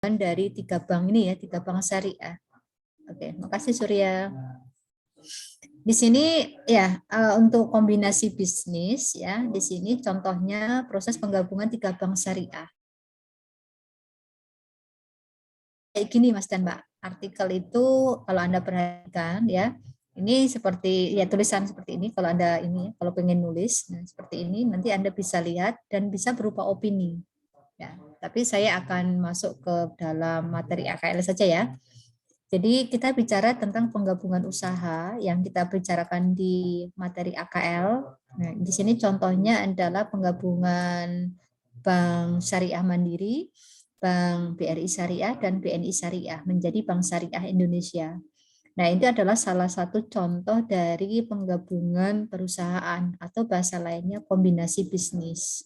dari 3 bank ini ya, 3 bank syariah. Oke, makasih Surya. Di sini ya untuk kombinasi bisnis ya, di sini contohnya proses penggabungan 3 bank syariah. Kayak gini Mas dan Mbak, artikel itu kalau Anda perhatikan ya, ini seperti ya tulisan seperti ini kalau Anda ini kalau pengen nulis, nah seperti ini nanti Anda bisa lihat dan bisa berupa opini. Ya, tapi saya akan masuk ke dalam materi AKL saja ya. Jadi kita bicara tentang penggabungan usaha yang kita bicarakan di materi AKL. Nah, di sini contohnya adalah penggabungan Bank Syariah Mandiri, Bank BRI Syariah, dan BNI Syariah menjadi Bank Syariah Indonesia. Nah, itu adalah salah satu contoh dari penggabungan perusahaan atau bahasa lainnya kombinasi bisnis.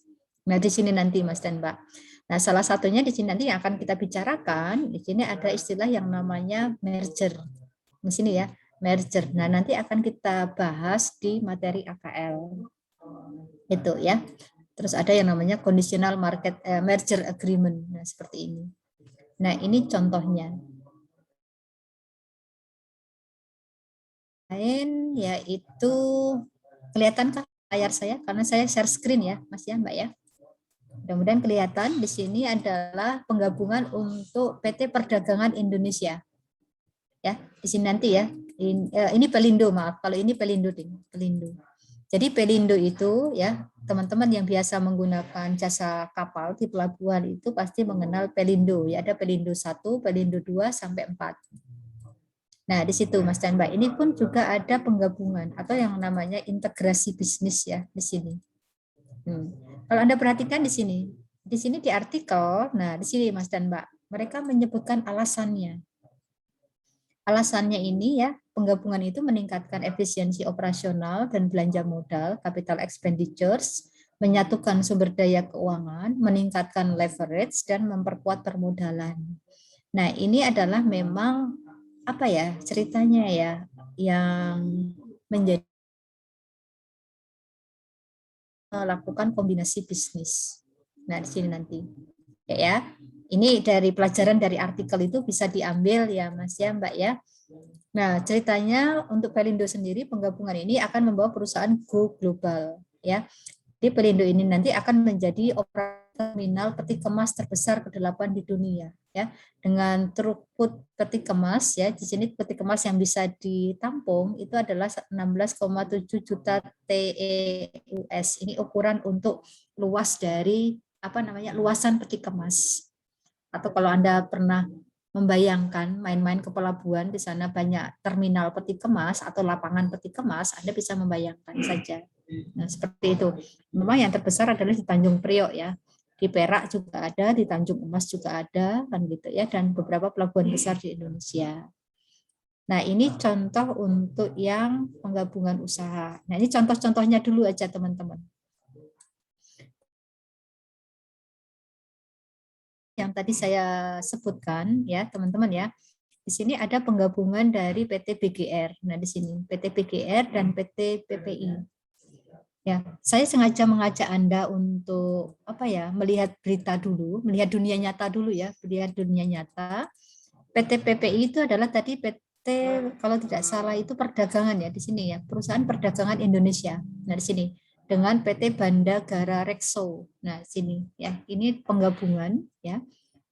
Nah, di sini nanti Mas dan Mbak. Nah, salah satunya di sini nanti yang akan kita bicarakan, di sini ada istilah yang namanya merger. Di sini ya, merger. Nah, nanti akan kita bahas di materi AKL. Itu ya. Terus ada yang namanya conditional market merger agreement. Nah, seperti ini. Nah, ini contohnya. Lain yaitu kelihatankah layar saya karena saya share screen ya, Mas ya, Mbak ya. Mudah-mudahan kelihatan di sini adalah penggabungan untuk PT Perdagangan Indonesia. Ya, di sini nanti ya. Ini Pelindo, maaf. Kalau ini Pelindo, Pelindo. Jadi Pelindo itu ya, teman-teman yang biasa menggunakan jasa kapal di pelabuhan itu pasti mengenal Pelindo. Ya, ada Pelindo 1, Pelindo 2 sampai 4. Nah, di situ Mas dan Mbak, ini pun juga ada penggabungan atau yang namanya integrasi bisnis ya di sini. Kalau Anda perhatikan di sini di artikel, nah di sini Mas dan Mbak, mereka menyebutkan alasannya. Alasannya ini ya, penggabungan itu meningkatkan efisiensi operasional dan belanja modal, capital expenditures, menyatukan sumber daya keuangan, meningkatkan leverage, dan memperkuat permodalan. Nah, ini adalah memang apa ya ceritanya ya yang menjadi melakukan kombinasi bisnis. Nah, di sini nanti ya. Ini dari pelajaran dari artikel itu bisa diambil ya Mas ya Mbak ya. Nah, ceritanya untuk Pelindo sendiri penggabungan ini akan membawa perusahaan go global ya. Di Pelindo ini nanti akan menjadi operator terminal peti kemas terbesar ke-8 di dunia ya. Dengan throughput peti kemas ya, di sini peti kemas yang bisa ditampung itu adalah 16,7 juta TEUS. Ini ukuran untuk luas dari luasan peti kemas. Atau kalau Anda pernah membayangkan main-main ke pelabuhan, di sana banyak terminal peti kemas atau lapangan peti kemas, Anda bisa membayangkan saja. Nah, seperti itu. Memang yang terbesar adalah di Tanjung Priok ya. Di Perak juga ada, di Tanjung Emas juga ada, kan gitu ya, dan beberapa pelabuhan besar di Indonesia. Nah, ini contoh untuk yang penggabungan usaha. Nah, ini contoh-contohnya dulu aja teman-teman. Yang tadi saya sebutkan ya teman-teman ya. Di sini ada penggabungan dari PT BGR. Nah, di sini PT BGR dan PT PPI. Ya, saya sengaja mengajak Anda untuk melihat berita dulu, melihat dunia nyata dulu ya, melihat dunia nyata. PT PPI itu adalah tadi PT kalau tidak salah itu perdagangan ya di sini ya, perusahaan perdagangan Indonesia. Nah, di sini dengan PT Bandagara Rekso. Nah, sini ya, ini penggabungan ya.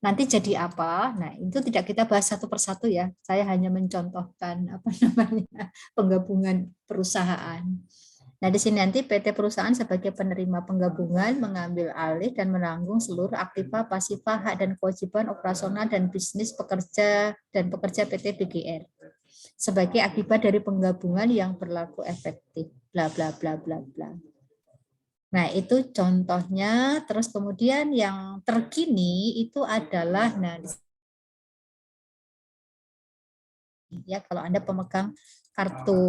Nanti jadi apa? Nah, itu tidak kita bahas satu persatu ya. Saya hanya mencontohkan penggabungan perusahaan. Nah, di sini nanti PT perusahaan sebagai penerima penggabungan mengambil alih dan menanggung seluruh aktiva, pasifa, hak dan kewajiban operasional dan bisnis pekerja dan pekerja PT BGR sebagai akibat dari penggabungan yang berlaku efektif. Bla bla bla bla bla. Nah, itu contohnya. Terus kemudian yang terkini itu adalah ya kalau Anda pemegang kartu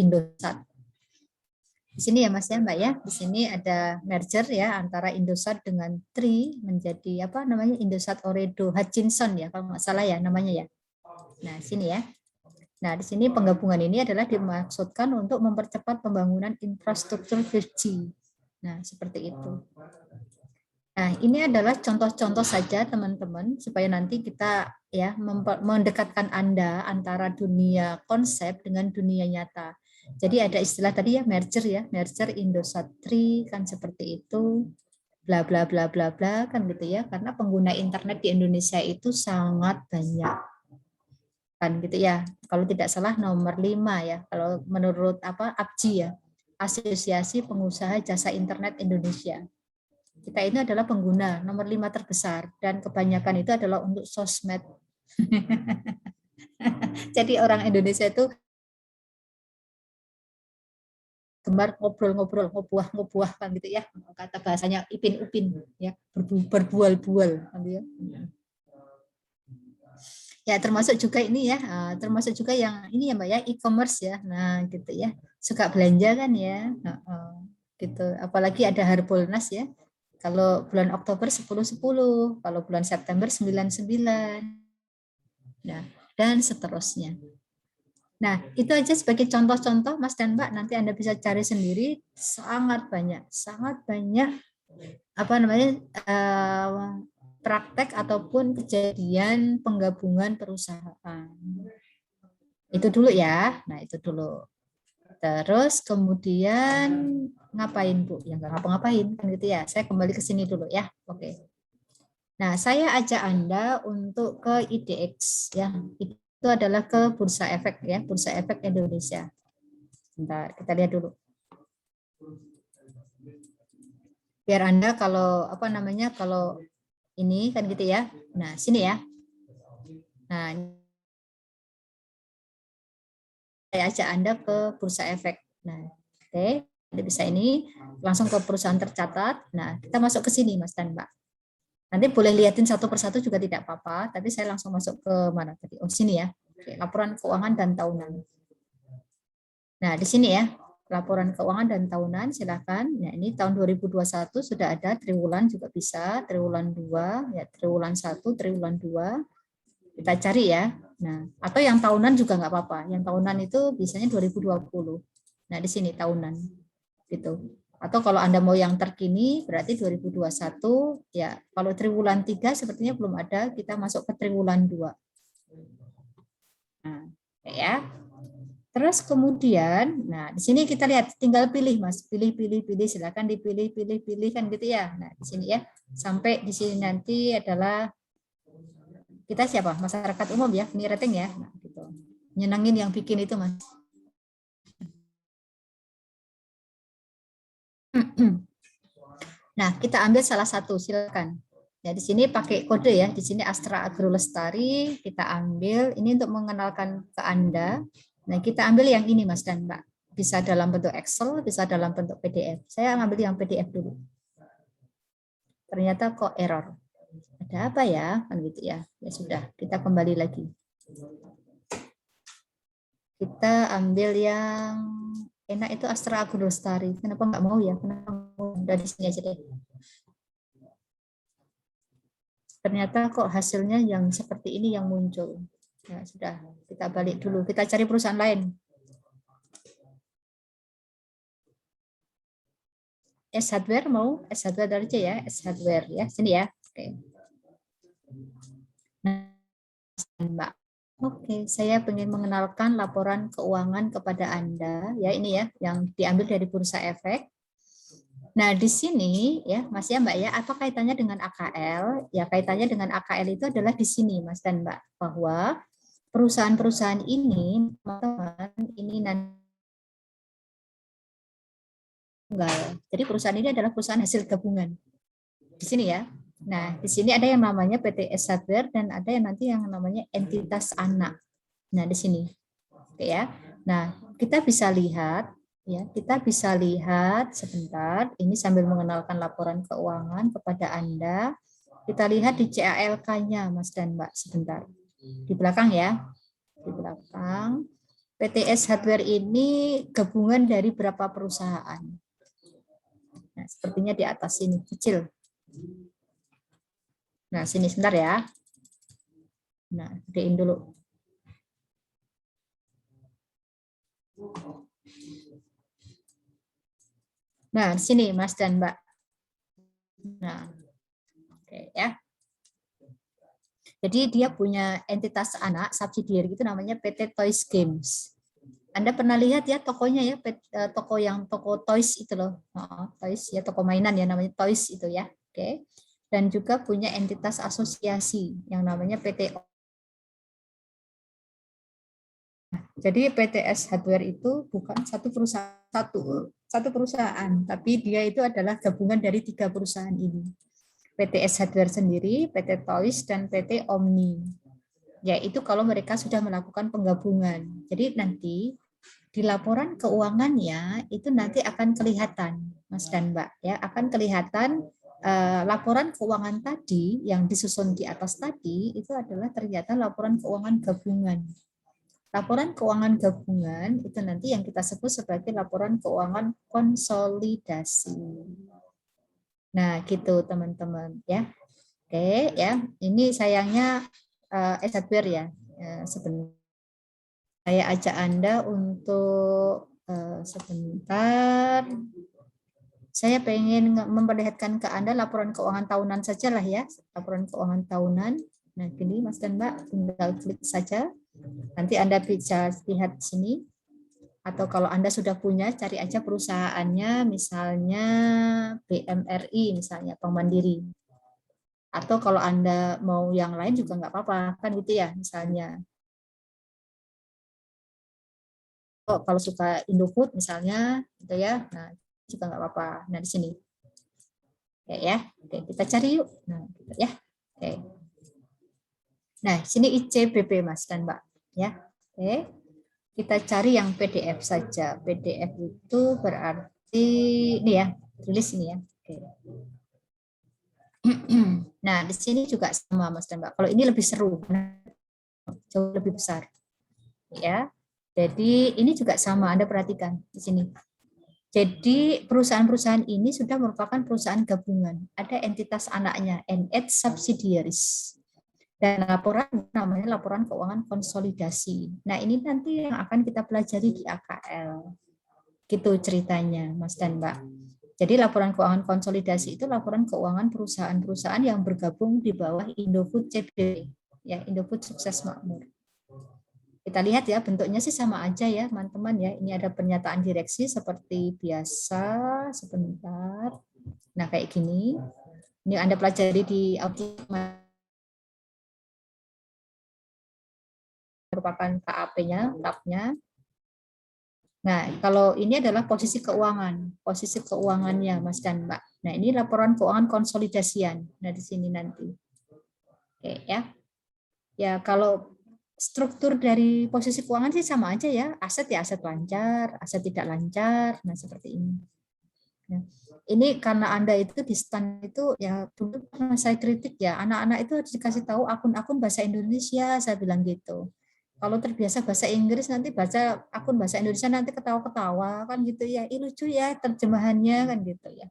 Indosat. Di sini ya Mas ya Mbak ya, di sini ada merger ya antara Indosat dengan Tri menjadi Indosat Oredo Hutchinson ya kalau nggak salah ya namanya ya. Nah sini ya. Nah di sini penggabungan ini adalah dimaksudkan untuk mempercepat pembangunan infrastruktur 5G. Nah seperti itu. Nah, ini adalah contoh-contoh saja teman-teman supaya nanti kita ya mendekatkan Anda antara dunia konsep dengan dunia nyata. Jadi ada istilah tadi ya, merger Indosat 3 kan seperti itu, bla bla bla bla bla kan gitu ya. Karena pengguna internet di Indonesia itu sangat banyak kan gitu ya. Kalau tidak salah nomor 5 ya. Kalau menurut APJI ya, Asosiasi Pengusaha Jasa Internet Indonesia. Kita ini adalah pengguna nomor 5 terbesar dan kebanyakan itu adalah untuk sosmed. Jadi orang Indonesia itu gemar ngobrol-ngobrol, ngobuah-ngobuah kan gitu ya. Kata bahasanya ipin-upin ya, berbual-bual kan gitu ya. Ya termasuk juga ini ya, termasuk juga yang ini ya Mbak ya, e-commerce ya. Nah, gitu ya. Suka belanja kan ya. Gitu. Apalagi ada Harbolnas ya. Kalau bulan Oktober 10-10, kalau bulan September 9-9. Nah, dan seterusnya. Nah, itu aja sebagai contoh-contoh Mas dan Mbak, nanti Anda bisa cari sendiri, sangat banyak apa namanya praktek ataupun kejadian penggabungan perusahaan. Itu dulu ya. Nah, itu dulu. Terus kemudian ngapain Bu? Ya nggak ngapa-ngapain kan gitu ya. Saya kembali ke sini dulu ya. Oke. Nah, saya ajak Anda untuk ke IDX ya. Itu adalah ke Bursa Efek ya, Bursa Efek Indonesia. Bentar, kita lihat dulu. Biar Anda kalau apa namanya kalau ini kan gitu ya. Nah, sini ya. Nah, saya ajak Anda ke Bursa Efek. Nah, oke. Anda bisa ini langsung ke perusahaan tercatat. Nah, kita masuk ke sini Mas dan Mbak. Nanti boleh liatin satu persatu juga tidak apa-apa, tapi saya langsung masuk ke mana tadi? Oh, sini ya. Oke, laporan keuangan dan tahunan. Nah, di sini ya, laporan keuangan dan tahunan, silakan. Nah, ini tahun 2021 sudah ada, triwulan juga bisa, triwulan 2, ya, triwulan 1, triwulan 2. Kita cari ya. Nah, atau yang tahunan juga nggak apa-apa. Yang tahunan itu biasanya 2020. Nah, di sini tahunan. Gitu. Atau kalau Anda mau yang terkini, berarti 2021, ya, kalau triwulan 3 sepertinya belum ada, kita masuk ke triwulan 2. Nah, ya. Terus kemudian, nah di sini kita lihat, tinggal pilih Mas, pilih, silakan dipilih, pilih kan gitu ya. Nah di sini ya, sampai di sini nanti adalah kita siapa? Masyarakat umum ya, ini rating ya. Nah, gitu. Nyenengin yang bikin itu Mas. Nah kita ambil salah satu, silakan. Ya di sini pakai kode ya, di sini Astra Agro Lestari kita ambil. Ini untuk mengenalkan ke Anda. Nah kita ambil yang ini Mas dan Mbak. Bisa dalam bentuk Excel, bisa dalam bentuk PDF. Saya ambil yang PDF dulu. Ternyata kok error. Ada apa ya? Kan gitu ya. Ya sudah, kita kembali lagi. Kita ambil yang enak itu Astra Agro Lestari. Kenapa nggak mau ya? Kenapa udah di sini aja deh. Ternyata kok hasilnya yang seperti ini yang muncul. Ya sudah, kita balik dulu. Kita cari perusahaan lain. S Hardware mau? S Hardware aja ya. S Hardware ya. Sini ya. Oke. Nah, Mbak. Oke, saya ingin mengenalkan laporan keuangan kepada Anda. Ya, ini ya, yang diambil dari Bursa Efek. Nah, di sini ya, Mas ya Mbak ya, apa kaitannya dengan AKL? Ya, kaitannya dengan AKL itu adalah di sini, Mas dan Mbak, bahwa perusahaan-perusahaan ini, teman-teman, ini nanti tunggal. Jadi perusahaan ini adalah perusahaan hasil gabungan. Di sini ya. Nah, di sini ada yang namanya PTS Hardware dan ada yang nanti yang namanya entitas anak. Nah, di sini. Oke ya. Nah, kita bisa lihat ya, kita bisa lihat sebentar ini sambil mengenalkan laporan keuangan kepada Anda. Kita lihat di CALK-nya Mas dan Mbak sebentar. Di belakang ya. Di belakang. PTS Hardware ini gabungan dari berapa perusahaan? Nah, sepertinya di atas sini kecil. Nah, sini sebentar ya. Nah, gedein dulu. Nah, di sini Mas dan Mbak. Nah, Oke, ya. Jadi dia punya entitas anak subsidiary itu namanya PT Toys Games. Anda pernah lihat ya tokonya ya, toko toys itu loh. Toys ya, toko mainan ya namanya toys itu ya. Oke. Dan juga punya entitas asosiasi yang namanya PT. Jadi PTS Hardware itu bukan satu perusahaan, tapi dia itu adalah gabungan dari 3 perusahaan ini. PTS Hardware sendiri, PT Toys, dan PT Omni. Yaitu kalau mereka sudah melakukan penggabungan. Jadi nanti di laporan keuangannya itu nanti akan kelihatan, Mas dan Mbak, ya akan kelihatan laporan keuangan tadi yang disusun di atas tadi itu adalah ternyata laporan keuangan gabungan. Laporan keuangan gabungan itu nanti yang kita sebut sebagai laporan keuangan konsolidasi. Nah, gitu teman-teman ya. Oke, ya. Ini sayangnya hardware ya. Sebentar. Saya ajak Anda untuk sebentar. Saya pengen memperlihatkan ke Anda laporan keuangan tahunan saja lah ya. Laporan keuangan tahunan. Nah, gini Mas dan Mbak, tinggal klik saja. Nanti Anda bisa lihat sini. Atau kalau Anda sudah punya, cari aja perusahaannya, misalnya BMRI, misalnya Bank Mandiri. Atau kalau Anda mau yang lain juga nggak apa-apa, kan gitu ya, misalnya. Kalau suka Indofood misalnya, gitu ya, nah juga nggak apa-apa. Nah di sini, ya, oke kita cari yuk. Nah, gitu ya, oke. Nah sini ICBP Mas dan Mbak, ya, oke. Kita cari yang PDF saja. PDF itu berarti ini ya, tulis ini ya. Oke. Nah, di sini juga sama Mas dan Mbak. Kalau ini lebih seru, jauh lebih besar. Ya. Jadi ini juga sama, Anda perhatikan di sini. Jadi perusahaan-perusahaan ini sudah merupakan perusahaan gabungan. Ada entitas anaknya, and its subsidiaries. Dan laporan namanya laporan keuangan konsolidasi. Nah, ini nanti yang akan kita pelajari di AKL. Gitu ceritanya, Mas dan Mbak. Jadi laporan keuangan konsolidasi itu laporan keuangan perusahaan-perusahaan yang bergabung di bawah Indofood CB, ya Indofood Sukses Makmur. Kita lihat ya bentuknya sih sama aja ya teman-teman ya. Ini ada pernyataan direksi seperti biasa. Sebentar. Nah kayak gini. Ini Anda pelajari di Outlook merupakan KAP-nya, tab-nya. Nah, kalau ini adalah posisi keuangannya Mas dan Mbak. Nah, ini laporan keuangan konsolidasian. Nah, di sini nanti. Oke, ya. Ya, kalau struktur dari posisi keuangan sih sama aja ya. Aset ya aset lancar, aset tidak lancar. Nah, seperti ini. Nah, ini karena Anda itu di stand itu ya dulu pernah saya kritik ya, anak-anak itu harus dikasih tahu akun-akun bahasa Indonesia, saya bilang gitu. Kalau terbiasa bahasa Inggris nanti baca akun bahasa Indonesia nanti ketawa-ketawa kan gitu ya. Ih lucu ya terjemahannya kan gitu ya.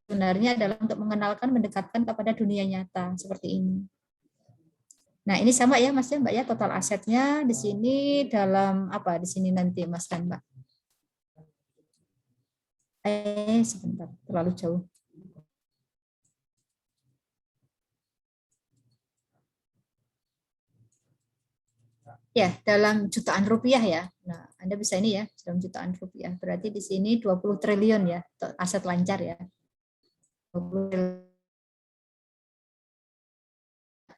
Sebenarnya adalah untuk mengenalkan, mendekatkan kepada dunia nyata seperti ini. Nah, ini sama ya Mas ya Mbak ya, total asetnya di sini dalam apa di sini nanti Mas dan Mbak. Sebentar, terlalu jauh. Ya, dalam jutaan rupiah ya. Nah, Anda bisa ini ya, dalam jutaan rupiah. Berarti di sini 20 triliun ya, aset lancar ya. 20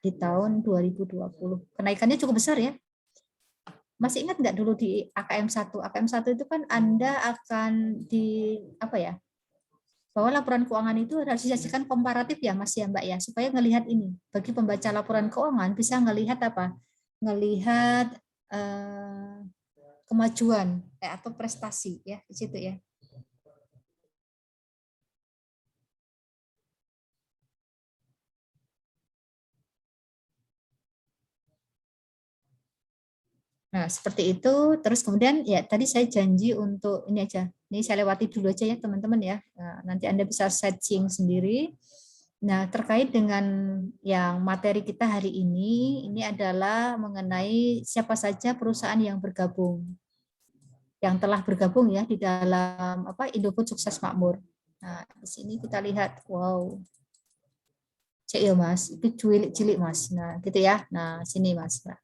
di tahun 2020. Kenaikannya cukup besar ya. Masih ingat nggak dulu di AKM1? AKM1 itu kan Anda akan di apa ya? Bahwa laporan keuangan itu harus disajikan komparatif ya Mas ya Mbak ya, supaya ngelihat ini. Bagi pembaca laporan keuangan bisa ngelihat apa? Ngelihat kemajuan atau prestasi ya di situ ya. Nah, seperti itu. Terus kemudian ya tadi saya janji untuk ini aja. Ini saya lewati dulu aja ya teman-teman ya. Nah, nanti Anda bisa searching sendiri. Nah, terkait dengan yang materi kita hari ini adalah mengenai siapa saja perusahaan yang bergabung. Yang telah bergabung ya di dalam apa Indofood Sukses Makmur. Nah, di sini kita lihat, wow. Cek ya Mas, itu cilik-cilik Mas. Nah, gitu ya. Nah, sini Mas, Mbak.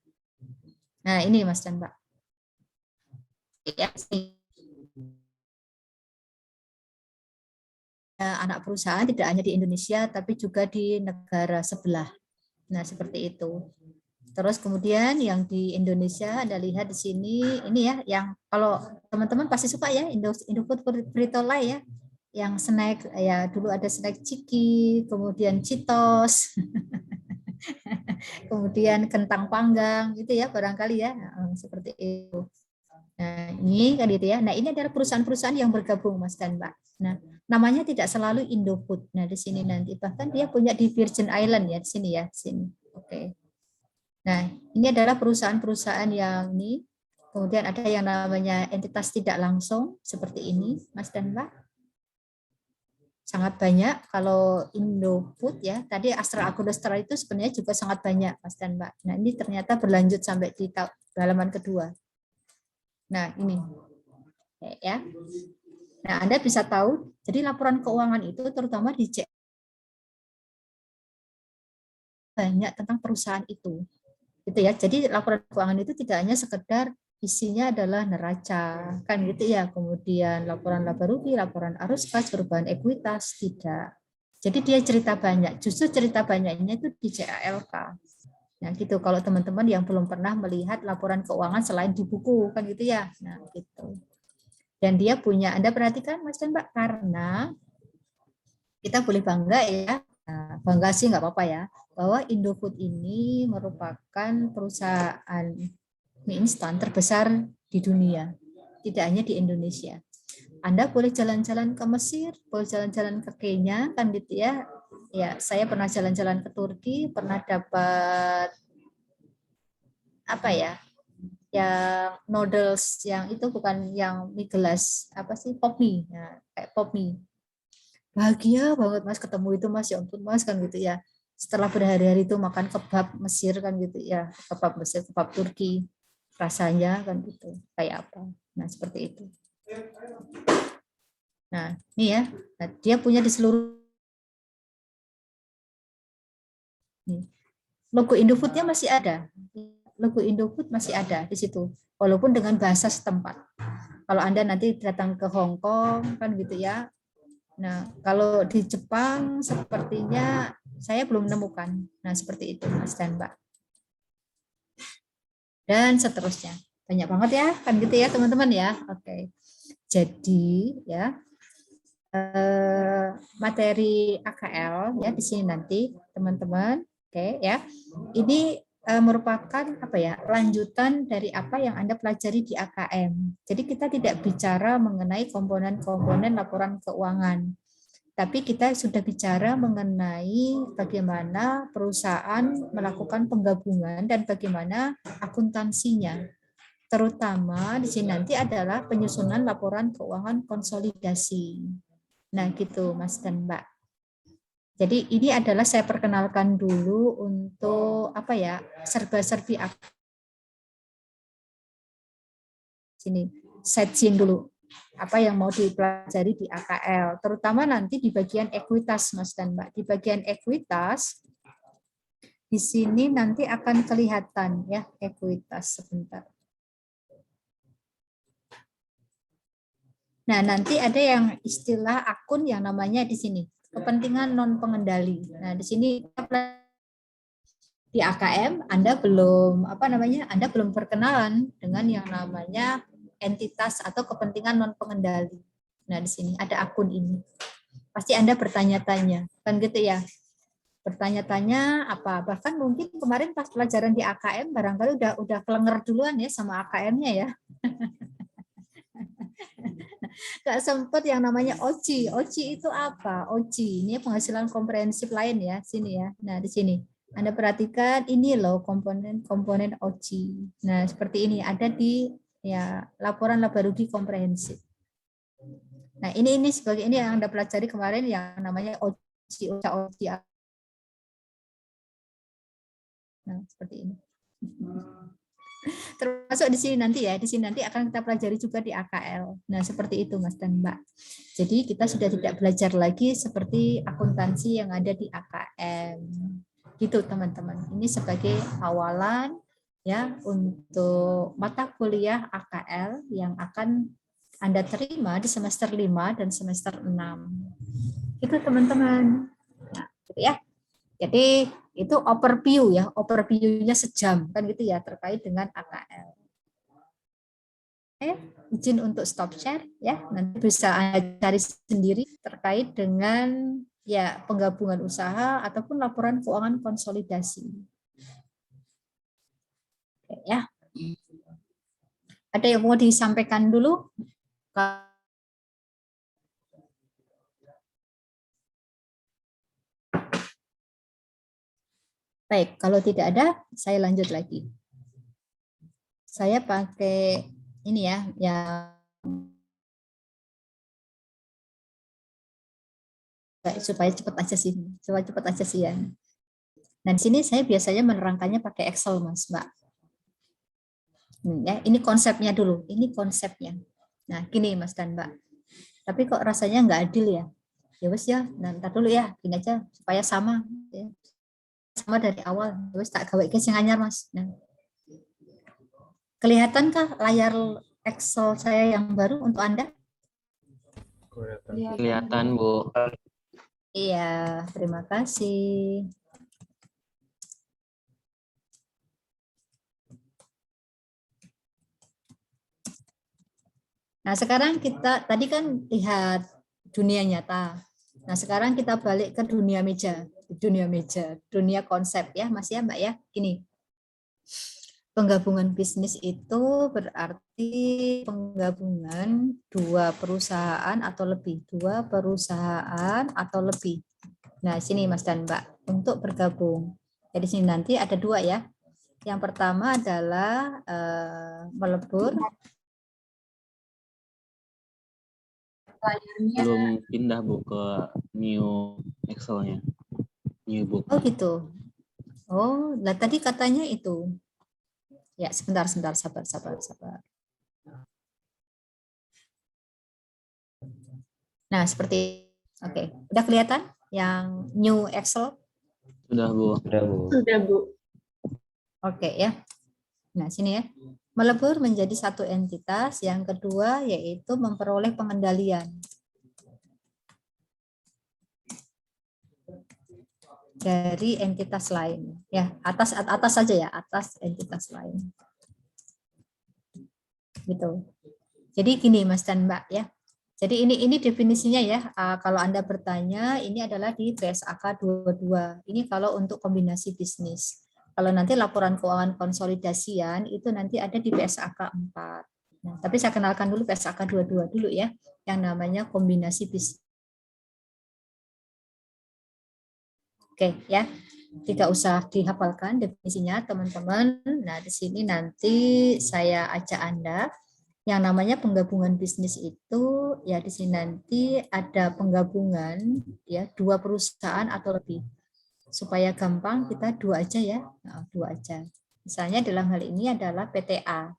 Nah, ini Mas dan Mbak. Ya, sini. Anak perusahaan tidak hanya di Indonesia, tapi juga di negara sebelah. Nah, seperti itu. Terus kemudian yang di Indonesia Anda lihat di sini, ini ya, yang kalau teman-teman pasti suka ya, Indofood Frito-Lay ya, yang snack, ya dulu ada snack Ciki, kemudian Cheetos, kemudian kentang panggang, gitu ya, barangkali ya, seperti itu. Nah, ini kan gitu ya. Nah, ini adalah perusahaan-perusahaan yang bergabung, Mas dan Mbak. Nah, namanya tidak selalu Indofood. Nah, di sini nanti bahkan dia punya di Virgin Island ya, di sini ya, di sini. Oke. Nah, ini adalah perusahaan-perusahaan yang ini. Kemudian ada yang namanya entitas tidak langsung seperti ini, Mas dan Mbak. Sangat banyak. Kalau Indofood ya, tadi Astra Agrostra itu sebenarnya juga sangat banyak, Mas dan Mbak. Nah, ini ternyata berlanjut sampai di halaman kedua. Nah, ini ya. Nah, Anda bisa tahu, jadi laporan keuangan itu terutama di CEK banyak tentang perusahaan itu. Gitu ya. Jadi laporan keuangan itu tidak hanya sekedar isinya adalah neraca, kan gitu ya. Kemudian laporan laba rugi, laporan arus kas, perubahan ekuitas, tidak. Jadi dia cerita banyak. Justru cerita banyaknya itu di CALK. Nah, gitu. Kalau teman-teman yang belum pernah melihat laporan keuangan selain di buku, kan gitu ya. Nah, gitu. Dan dia punya, Anda perhatikan Mas dan Mbak, karena kita boleh bangga ya, nah, bangga sih nggak apa-apa ya, bahwa Indofood ini merupakan perusahaan mie instan terbesar di dunia, tidak hanya di Indonesia. Anda boleh jalan-jalan ke Mesir, boleh jalan-jalan ke Kenya, kan gitu ya. Ya, saya pernah jalan-jalan ke Turki, pernah dapat apa ya, yang noodles yang itu bukan yang mie gelas, apa sih, pop mie, ya, kayak pop mie. Bahagia banget Mas ketemu itu Mas, ya ampun Mas kan gitu ya. Setelah berhari-hari itu makan kebab Mesir kan gitu ya, kebab Mesir, kebab Turki, rasanya kan gitu kayak apa. Nah, seperti itu. Nah, ini ya. Nah, dia punya di seluruh nih. Logo Indofood-nya masih ada. Logo Indofood masih ada di situ. Walaupun dengan bahasa setempat. Kalau Anda nanti datang ke Hong Kong kan gitu ya. Nah, kalau di Jepang sepertinya saya belum menemukan. Nah, seperti itu Mas dan Mbak. Dan seterusnya. Banyak banget ya, kan gitu ya teman-teman ya. Oke. Jadi ya, materi AKL ya di sini nanti teman-teman. Oke ya. Ini merupakan apa ya, lanjutan dari apa yang Anda pelajari di AKM. Jadi kita tidak bicara mengenai komponen-komponen laporan keuangan, tapi kita sudah bicara mengenai bagaimana perusahaan melakukan penggabungan dan bagaimana akuntansinya. Terutama di sini nanti adalah penyusunan laporan keuangan konsolidasi. Nah, gitu Mas dan Mbak. Jadi ini adalah saya perkenalkan dulu untuk apa ya, serba-serbi sini. Setting dulu apa yang mau dipelajari di AKL, terutama nanti di bagian ekuitas Mas dan Mbak. Di bagian ekuitas di sini nanti akan kelihatan ya ekuitas sebentar. Nah, nanti ada yang istilah akun yang namanya di sini kepentingan non pengendali. Nah, di sini di AKM Anda belum apa namanya? Anda belum perkenalan dengan yang namanya entitas atau kepentingan non pengendali. Nah, di sini ada akun ini. Pasti Anda bertanya-tanya, kan gitu ya. Bertanya-tanya apa? Bahkan mungkin kemarin pas pelajaran di AKM barangkali udah kelenger duluan ya sama AKM-nya ya. Gak sempet yang namanya OCI. OCI itu apa? OCI ini penghasilan komprehensif lain ya, sini ya. Nah, di sini. Anda perhatikan ini loh komponen-komponen OCI. Nah, seperti ini ada di ya laporan laba rugi komprehensif. Nah, ini sebagai ini yang Anda pelajari kemarin yang namanya OCI, OCI. Nah, seperti ini. Termasuk di sini nanti ya, di sini nanti akan kita pelajari juga di AKL. Nah, seperti itu Mas dan Mbak. Jadi kita sudah tidak belajar lagi seperti akuntansi yang ada di AKM. Gitu teman-teman. Ini sebagai awalan ya untuk mata kuliah AKL yang akan Anda terima di semester 5 dan semester 6. Itu teman-teman. Nah, gitu ya. Jadi itu overview ya, overview-nya sejam kan gitu ya terkait dengan AKL. Izin untuk stop share ya, nanti bisa Anda cari sendiri terkait dengan ya penggabungan usaha ataupun laporan keuangan konsolidasi. Oke, ya. Ada yang mau disampaikan dulu? Baik, kalau tidak ada, saya lanjut lagi. Saya pakai ini ya, yang supaya cepat aja sih, ya. Nah, di sini saya biasanya menerangkannya pakai Excel, Mas, Mbak. Ya, ini konsepnya dulu, ini konsepnya. Nah, gini Mas dan Mbak. Tapi kok rasanya nggak adil ya? Ya wes ya, ntar dulu ya, gini aja supaya sama. Ya. Sama dari awal, ya wes tak gawe ke sing anyar Mas. Nah, kelihatankah layar Excel saya yang baru untuk Anda? Kelihatan, Bu. Iya, terima kasih. Nah, sekarang kita tadi kan lihat dunia nyata. Nah, sekarang kita balik ke dunia meja, dunia konsep ya, Mas ya, Mbak ya. Gini. Penggabungan bisnis itu berarti penggabungan dua perusahaan atau lebih, Nah, sini Mas dan Mbak untuk bergabung. Jadi sini nanti ada dua ya. Yang pertama adalah melebur. Belum pindah, Bu, ke new Excel-nya. New book. Oh gitu. Oh, lah tadi katanya itu. Ya, sebentar, sabar. Nah, seperti oke, udah kelihatan yang new Excel? Sudah, Bu. Sudah, Bu. Oke ya. Nah, sini ya. Melebur menjadi satu entitas, yang kedua yaitu memperoleh pengendalian dari entitas lain. Ya, atas saja ya, atas entitas lain. Gitu. Jadi gini Mas dan Mbak ya. Jadi ini definisinya ya. Kalau Anda bertanya, ini adalah di PSAK 22. Ini kalau untuk kombinasi bisnis. Kalau nanti laporan keuangan konsolidasian itu nanti ada di PSAK 4. Nah, tapi saya kenalkan dulu PSAK 22 dulu ya, yang namanya kombinasi bisnis. Oke ya, tidak usah dihafalkan definisinya teman-teman. Nah, di sini nanti saya ajak Anda yang namanya penggabungan bisnis itu ya di sini nanti ada penggabungan ya dua perusahaan atau lebih. Supaya gampang kita dua aja ya. Nah, dua aja. Misalnya dalam hal ini adalah PTA.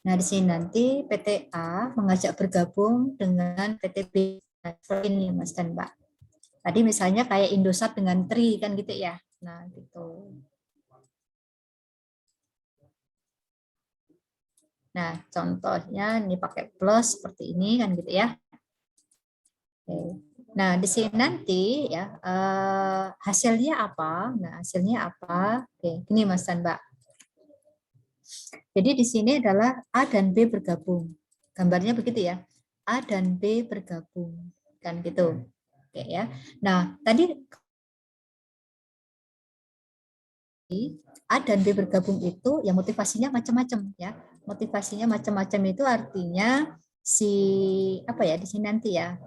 Nah, di sini nanti PTA mengajak bergabung dengan PTB. Ini Mas dan Mbak. Tadi misalnya kayak Indosat dengan Tri kan gitu ya. Nah, gitu. Nah, contohnya ini pakai plus seperti ini kan gitu ya. Oke. Nah, di sini nanti ya hasilnya apa? Nah, hasilnya apa? Oke, ini Mas dan Mbak. Jadi di sini adalah A dan B bergabung. Gambarnya begitu ya. A dan B bergabung. Kan gitu. Oke ya. Nah, tadi A dan B bergabung itu ya motivasinya macam-macam ya. Motivasinya macam-macam itu artinya si apa ya di sini nanti ya.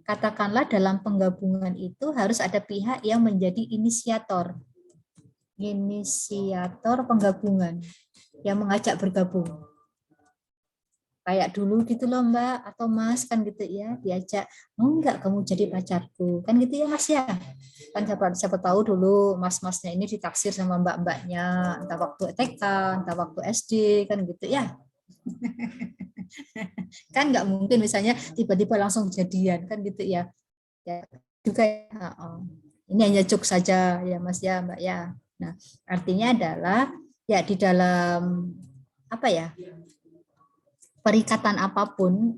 Katakanlah dalam penggabungan itu harus ada pihak yang menjadi inisiator penggabungan yang mengajak bergabung. kayak dulu gitu loh Mbak atau Mas kan gitu ya, diajak mau nggak kamu jadi pacarku kan gitu ya Mas ya. Kan siapa tahu dulu mas-masnya ini ditaksir sama mbak-mbaknya, entah waktu TK, entah waktu SD kan gitu ya. Kan nggak mungkin misalnya tiba-tiba langsung jadian kan gitu ya. Ya juga ya. Oh. Ini hanya joke saja ya Mas ya Mbak ya. Nah, artinya adalah ya di dalam apa ya? Perikatan apapun,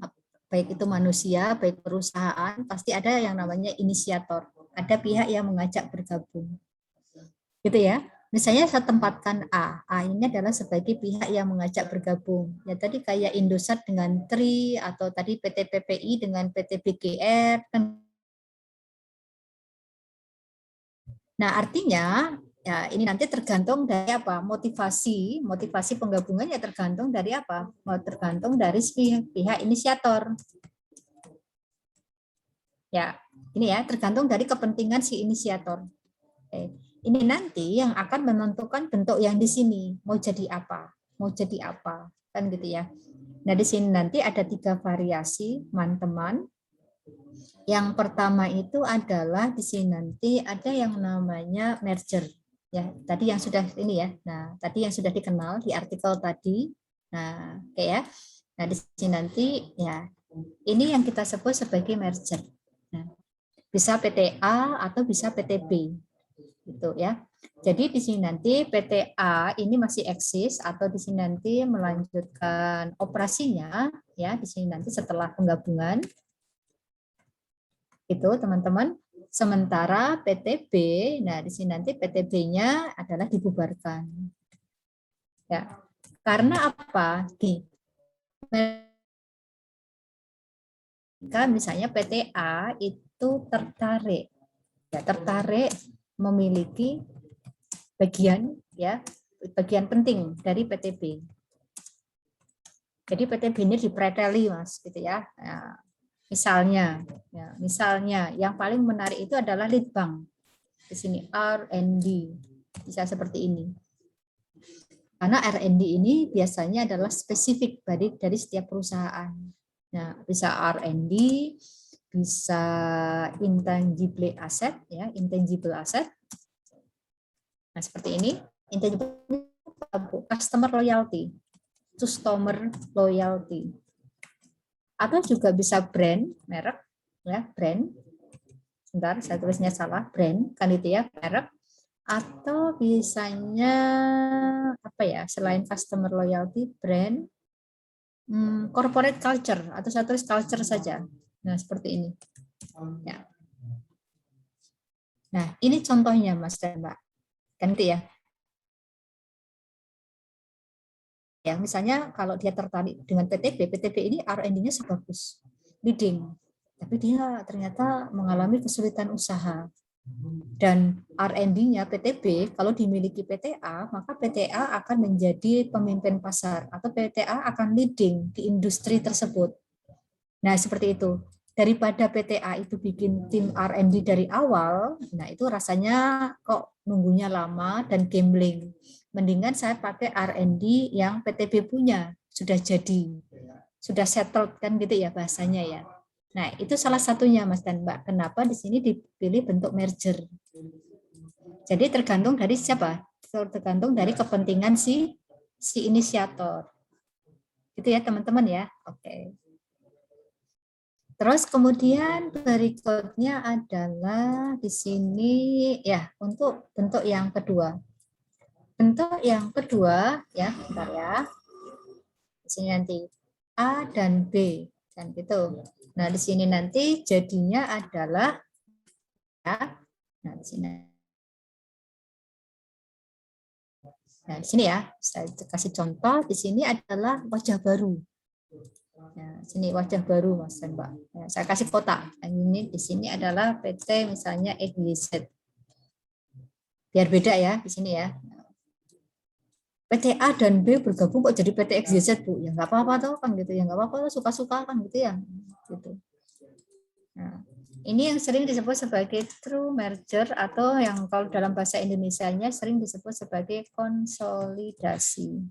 baik itu manusia, baik perusahaan, pasti ada yang namanya inisiator. Ada pihak yang mengajak bergabung. Gitu ya. Misalnya saya tempatkan A. A ini adalah sebagai pihak yang mengajak bergabung. Ya tadi kayak Indosat dengan TRI atau tadi PT PPI dengan PT BGR. Nah, artinya ya ini nanti tergantung dari apa? Motivasi penggabungannya tergantung dari apa? Tergantung dari pihak inisiator. Ya, ini ya tergantung dari kepentingan si inisiator. Oke. Ini nanti yang akan menentukan bentuk yang di sini mau jadi apa, kan gitu ya. Nah di sini nanti ada 3 variasi teman-teman. Yang pertama itu adalah di sini nanti ada yang namanya merger. Ya, tadi yang sudah ini ya. Nah, tadi yang sudah dikenal di artikel tadi. Nah, oke ya. Nah, di sini nanti ya ini yang kita sebut sebagai merger. Nah, bisa PTA atau bisa PTB. Gitu ya. Jadi di sini nanti PTA ini masih eksis atau di sini nanti melanjutkan operasinya ya di sini nanti setelah penggabungan itu teman-teman. Sementara PTB, nah di sini nanti PTB-nya adalah dibubarkan. Ya. Karena apa? Misalnya PTA itu tertarik memiliki bagian penting dari PTB. Jadi PTB ini dipreteli Mas gitu ya. Nah, misalnya yang paling menarik itu adalah lead bank. Di sini R&D bisa seperti ini. Karena R&D ini biasanya adalah spesifik dari setiap perusahaan. Nah, bisa R&D, bisa intangible asset ya, intangible asset. Nah, seperti ini, intangible customer loyalty. Atau juga bisa brand, merek ya, brand. Sebentar, saya tulisnya salah, brand kan itu ya, merek. Atau bisanya apa ya, selain customer loyalty, brand, corporate culture atau saya tulis culture saja. Nah, seperti ini. Ya. Nah, ini contohnya Mas dan Mbak. Kan itu ya. Ya, misalnya kalau dia tertarik dengan PTB ini R&D-nya sebagus leading, tapi dia ternyata mengalami kesulitan usaha. Dan R&D-nya PTB kalau dimiliki PTA, maka PTA akan menjadi pemimpin pasar atau PTA akan leading di industri tersebut. Nah, seperti itu. Daripada PTA itu bikin tim R&D dari awal, nah itu rasanya kok nunggunya lama dan gambling. Mendingan saya pakai R&D yang PTB punya, sudah jadi, sudah settled kan gitu ya bahasanya ya. Nah, itu salah satunya Mas dan Mbak. Kenapa di sini dipilih bentuk merger? Jadi tergantung dari siapa? Tergantung dari kepentingan si inisiator. Itu ya teman-teman ya. Oke. Terus kemudian berikutnya adalah di sini ya untuk bentuk yang kedua. Bentuk yang kedua ya, bentar ya. Di sini nanti A dan B dan gitu. Nah, di sini nanti jadinya adalah ya. Nah, di sini. Nah, di sini ya, saya kasih contoh di sini adalah wajah baru. Nah, sini wajah baru Mas dan Mbak. Nah, saya kasih kotak. Ini di sini adalah PT misalnya XYZ. Biar beda ya di sini ya. PT A dan B bergabung kok jadi PT XYZ Bu? Ya nggak apa-apa tuh kan gitu ya, nggak apa-apa suka-suka kan gitu ya. Gitu. Nah, ini yang sering disebut sebagai true merger atau yang kalau dalam bahasa Indonesianya sering disebut sebagai konsolidasi.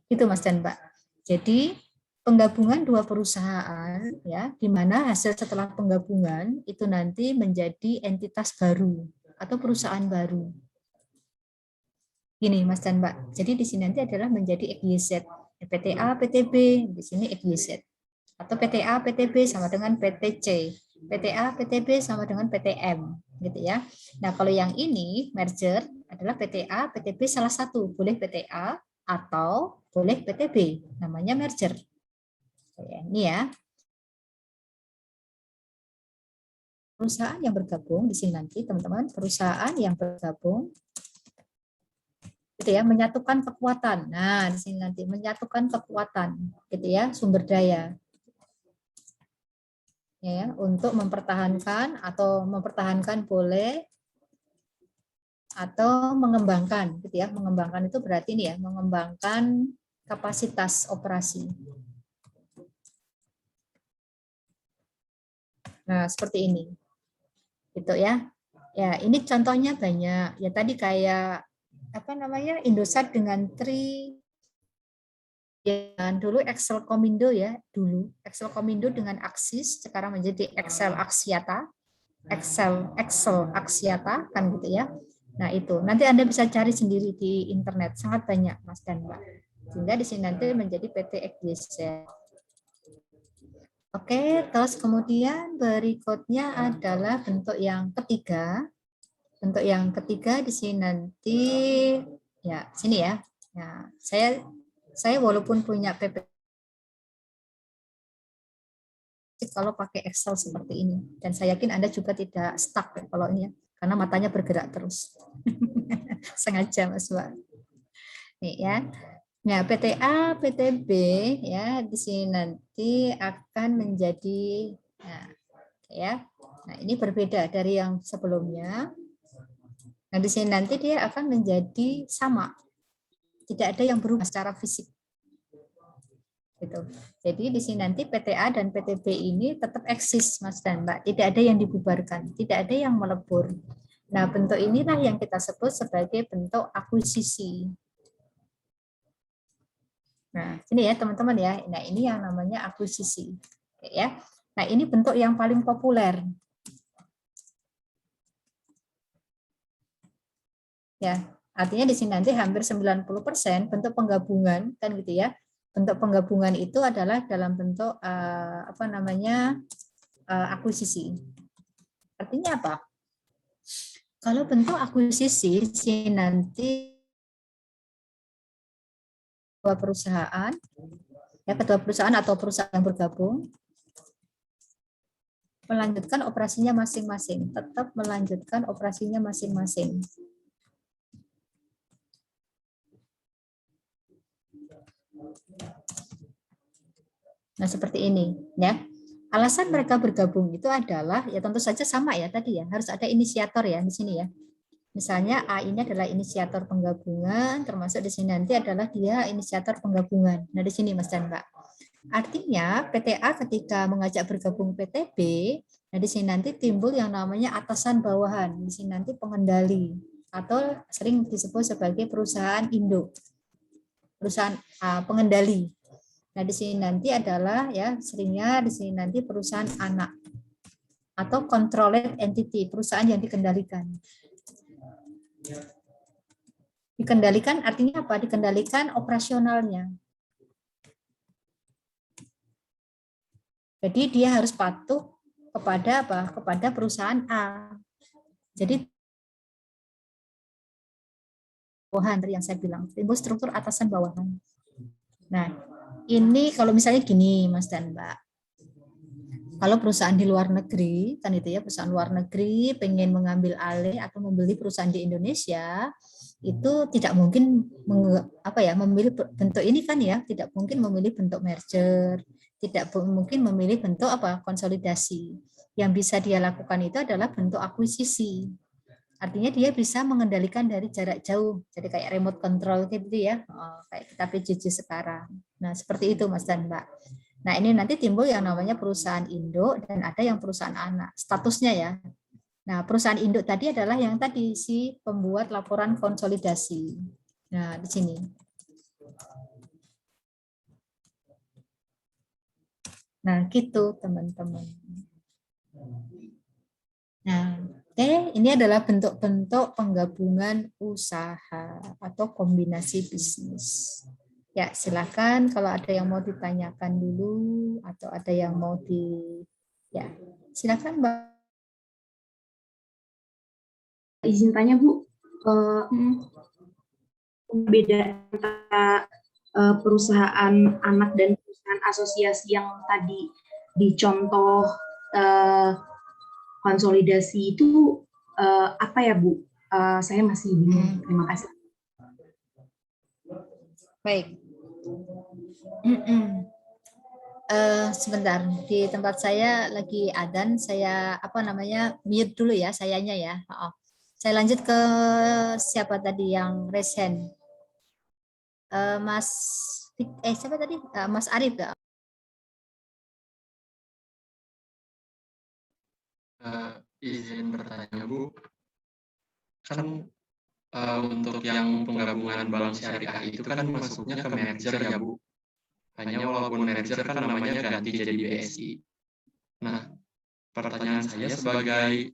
Itu Mas dan Mbak. Jadi penggabungan dua perusahaan ya, di mana hasil setelah penggabungan itu nanti menjadi entitas baru atau perusahaan baru. Gini Mas dan Mbak. Jadi di sini nanti adalah menjadi EGZ. PTA, PTB, di sini EGZ. Atau PTA, PTB sama dengan PTC. PTA, PTB sama dengan PTM, gitu ya. Nah, kalau yang ini merger adalah PTA, PTB salah satu, boleh PTA atau boleh PTB, namanya merger. Ini ya. Perusahaan yang bergabung di sini nanti teman-teman, perusahaan yang bergabung gitu ya, menyatukan kekuatan. Nah, di sini nanti menyatukan kekuatan gitu ya, sumber daya. Ya, untuk mempertahankan atau mempertahankan boleh atau mengembangkan gitu ya. Mengembangkan itu berarti ini ya, mengembangkan kapasitas operasi. Nah, seperti ini. Gitu ya. Ya, ini contohnya banyak. Ya tadi kayak apa namanya? Indosat dengan Tri, ya dulu Excel Komindo ya, dulu Excel Komindo dengan Axis sekarang menjadi Excel Axiata. Excel Axiata kan gitu ya. Nah, itu nanti Anda bisa cari sendiri di internet, sangat banyak Mas dan Mbak. Sehingga di sini nanti menjadi PT EGZ. Oke, terus kemudian berikutnya adalah bentuk yang ketiga. Bentuk yang ketiga di sini nanti ya sini ya. Nah, saya walaupun punya PP kalau pakai Excel seperti ini, dan saya yakin Anda juga tidak stuck ya, kalau ini ya, karena matanya bergerak terus. Sengaja Mas Wak. Nih ya. Nah, PTA, PTB ya di sini nanti akan menjadi nah, ya. Nah, ini berbeda dari yang sebelumnya. Nah, di sini nanti dia akan menjadi sama. Tidak ada yang berubah secara fisik. Gitu. Jadi di sini nanti PTA dan PTB ini tetap eksis, Mas dan Mbak. Tidak ada yang dibubarkan, tidak ada yang melebur. Nah, bentuk inilah yang kita sebut sebagai bentuk akuisisi. Nah, sini ya teman-teman ya. Nah, ini yang namanya akuisisi. Oke, ya. Nah, ini bentuk yang paling populer. Ya, artinya di sini nanti hampir 90% bentuk penggabungan kan gitu ya. Bentuk penggabungan itu adalah dalam bentuk apa namanya? Akuisisi. Artinya apa? Kalau bentuk akuisisi sih nanti kedua perusahaan ya, kedua perusahaan atau perusahaan yang bergabung melanjutkan operasinya masing-masing, tetap melanjutkan operasinya masing-masing. Nah, seperti ini ya. Alasan mereka bergabung itu adalah ya tentu saja sama ya tadi ya, harus ada inisiator ya di sini ya. Misalnya A ini adalah inisiator penggabungan, termasuk di sini nanti adalah dia inisiator penggabungan. Nah, di sini Mas dan Mbak. Artinya PTA ketika mengajak bergabung PTB, nah di sini nanti timbul yang namanya atasan bawahan, di sini nanti pengendali atau sering disebut sebagai perusahaan induk, perusahaan pengendali. Nah, di sini nanti adalah ya seringnya di sini nanti perusahaan anak atau controlled entity, perusahaan yang dikendalikan. Dikendalikan artinya apa? Dikendalikan operasionalnya. Jadi dia harus patuh kepada apa? Kepada perusahaan A. Jadi bawahan yang saya bilang, timbul struktur atasan bawahan. Nah, ini kalau misalnya gini, Mas dan Mbak. Kalau perusahaan di luar negeri, kan itu ya, perusahaan luar negeri pengen mengambil alih atau membeli perusahaan di Indonesia, itu tidak mungkin memilih bentuk ini kan ya, tidak mungkin memilih bentuk merger, tidak mungkin memilih bentuk konsolidasi. Yang bisa dia lakukan itu adalah bentuk akuisisi. Artinya dia bisa mengendalikan dari jarak jauh, jadi kayak remote control gitu ya, kayak kita PJJ sekarang. Nah, seperti itu Mas dan Mbak. Nah, ini nanti timbul yang namanya perusahaan induk dan ada yang perusahaan anak. Statusnya ya. Nah, perusahaan induk tadi adalah yang tadi si pembuat laporan konsolidasi. Nah, di sini. Nah, gitu teman-teman. Nah, oke, ini adalah bentuk-bentuk penggabungan usaha atau kombinasi bisnis. Ya, silakan kalau ada yang mau ditanyakan dulu atau ada yang mau ya, silakan Mbak. Izin tanya Bu, beda antara perusahaan anak dan perusahaan asosiasi yang tadi dicontoh konsolidasi itu apa ya Bu? Saya masih bingung. Terima kasih. Baik. Sebentar, di tempat saya lagi adzan, saya mute dulu ya, sayanya ya. Saya lanjut ke siapa tadi yang raise hand? Mas siapa tadi? Mas Arif ya? Izin bertanya Bu, kan untuk yang penggabungan bank syariah itu kan masuknya ke merger ya Bu. Hanya walaupun merger kan namanya ganti jadi BSI. Nah, pertanyaan saya sebagai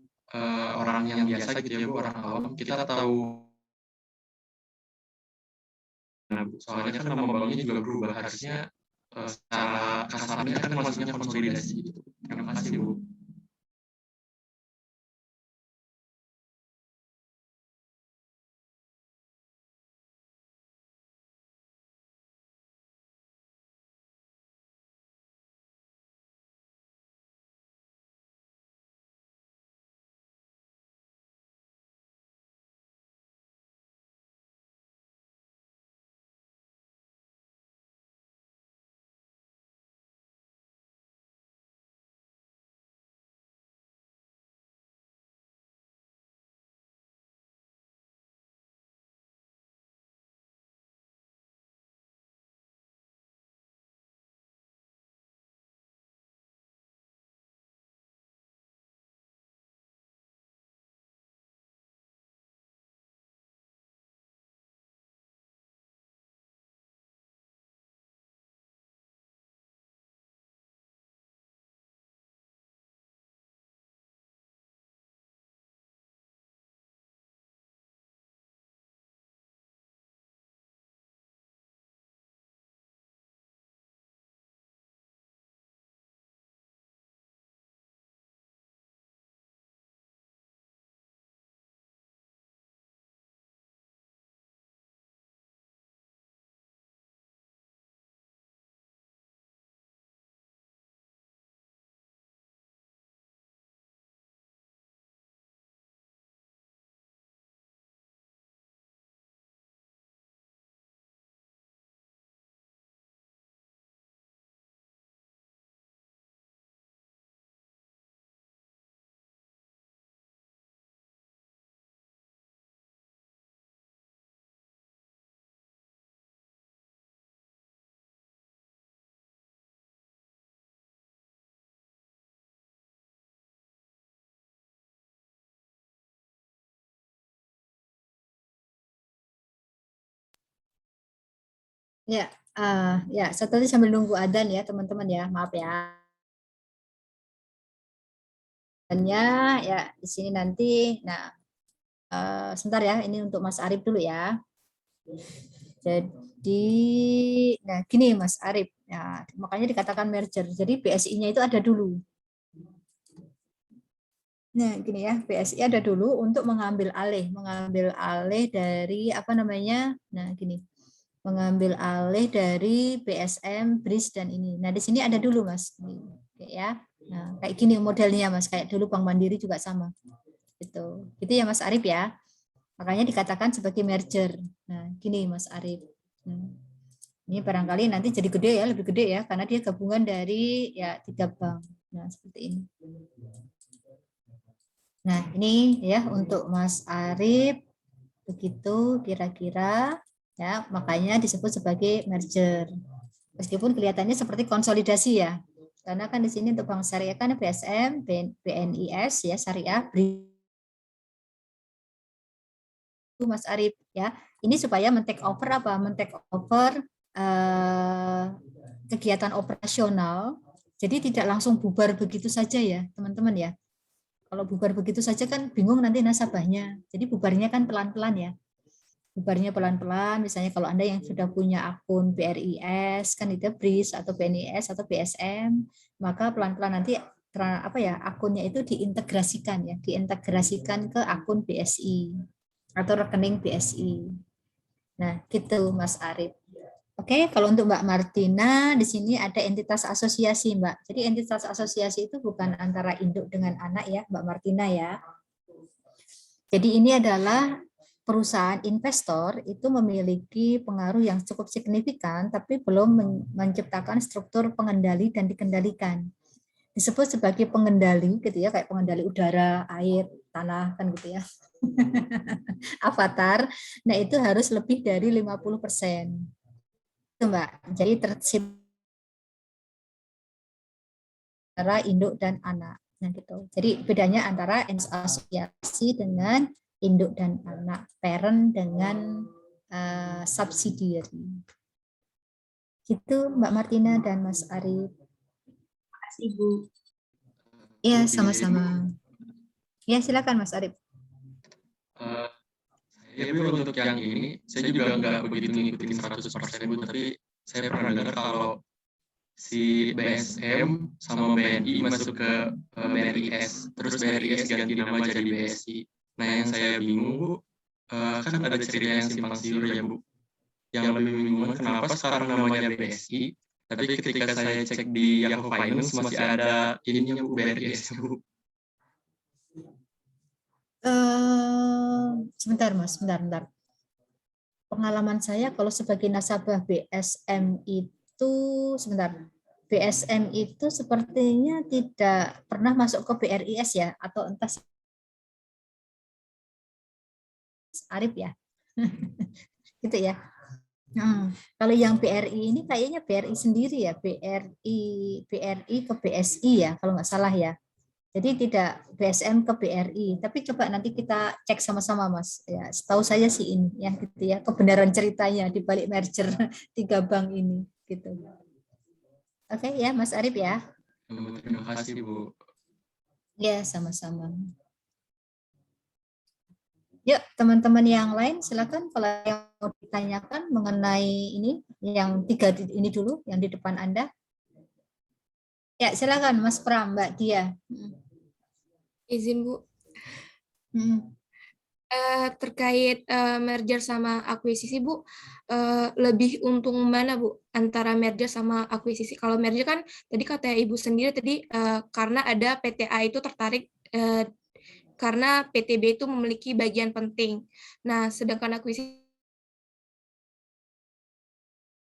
orang yang biasa gitu ya Bu, orang awam, kita tahu, nah, Bu, soalnya kan nama banknya juga berubah, harusnya secara kasarnya kan maksudnya konsolidasi gitu. Terima kasih Bu. Ya, ya, satu tadi sambil nunggu adzan ya teman-teman ya, maaf ya. Dan ya di sini nanti, nah sebentar ya, ini untuk Mas Arif dulu ya. Jadi, nah gini Mas Arif, ya, makanya dikatakan merger. Jadi BSI-nya itu ada dulu. Nah gini ya, BSI ada dulu untuk mengambil alih dari apa namanya, nah gini, mengambil alih dari BSM, BRIS dan ini. Nah di sini ada dulu Mas, ya. Nah kayak gini modelnya Mas, kayak dulu Bank Mandiri juga sama. Gitu ya Mas Arif ya. Makanya dikatakan sebagai merger. Nah, gini Mas Arif. Ini barangkali nanti jadi gede ya, lebih gede ya, karena dia gabungan dari ya 3 bank. Nah, seperti ini. Nah, ini ya untuk Mas Arif begitu kira-kira ya, makanya disebut sebagai merger. Meskipun kelihatannya seperti konsolidasi ya. Karena kan di sini untuk bank syariah kan BSM, BNIS ya syariah, Mas Arif ya. Ini supaya men-take over apa? Men-take over kegiatan operasional Jadi tidak langsung bubar begitu saja ya, teman-teman ya. Kalau bubar begitu saja kan bingung nanti nasabahnya. Jadi bubarnya kan pelan-pelan ya. Bubarnya pelan-pelan, misalnya kalau Anda yang sudah punya akun BRIS, kan itu BRIS atau BNIS atau BSM, maka pelan-pelan nanti akunnya itu diintegrasikan ya, diintegrasikan ke akun BSI atau rekening BSI. Nah, gitu Mas Arif. Oke, kalau untuk Mbak Martina, di sini ada entitas asosiasi, Mbak. Jadi entitas asosiasi itu bukan antara induk dengan anak ya, Mbak Martina ya. Jadi ini adalah perusahaan investor itu memiliki pengaruh yang cukup signifikan, tapi belum menciptakan struktur pengendali dan dikendalikan. Disebut sebagai pengendali, gitu ya, kayak pengendali udara, air, tanah, kan gitu ya. Avatar. Nah itu harus lebih dari 50%. Itu Mbak. Jadi antara induk dan anak. Nah gitu. Jadi bedanya antara asosiasi dengan induk dan anak, parent dengan subsidiary. Gitu Mbak Martina dan Mas Arif. Terima kasih Bu. Ya, sama-sama. Ya, silakan Mas Arif. Ya Bu, untuk yang ini, saya juga nggak begitu ngikutin 100% Bu, tapi saya pernah dengar kalau si BSM sama BNI masuk ke BRIS, terus BRIS ganti nama jadi BSI. Nah, yang saya bingung Bu, kan ada cerita yang simpang siur ya Bu. Yang lebih bingung kenapa sekarang namanya BSI, tapi ketika saya cek di Yahoo Finance masih ada ininya Bu, BRIS Bu. Sebentar Mas, sebentar. Pengalaman saya kalau sebagai nasabah BSM itu, sebentar, BSM itu sepertinya tidak pernah masuk ke BRIS ya, atau entah Arif ya, gitu ya. Kalau yang BRI ini kayaknya BRI sendiri ya, BRI ke BSI ya, kalau nggak salah ya. Jadi tidak BSM ke BRI, tapi coba nanti kita cek sama-sama Mas. Ya, setahu saya sih ini ya gitu ya, kebenaran ceritanya di balik merger 3 bank ini gitu. Oke ya, Mas Arif ya. Terima kasih Bu. Ya, sama-sama. Yuk, teman-teman yang lain silakan kalau yang mau ditanyakan mengenai ini, yang 3 ini dulu yang di depan Anda. Ya, silakan Mas Pram, Mbak Dia. Izin Bu, Hmm. terkait merger sama akuisisi Bu, lebih untung mana Bu antara merger sama akuisisi? Kalau merger kan tadi kata Ibu sendiri tadi karena ada PTA itu tertarik karena PTB itu memiliki bagian penting. Nah, sedangkan akuisisi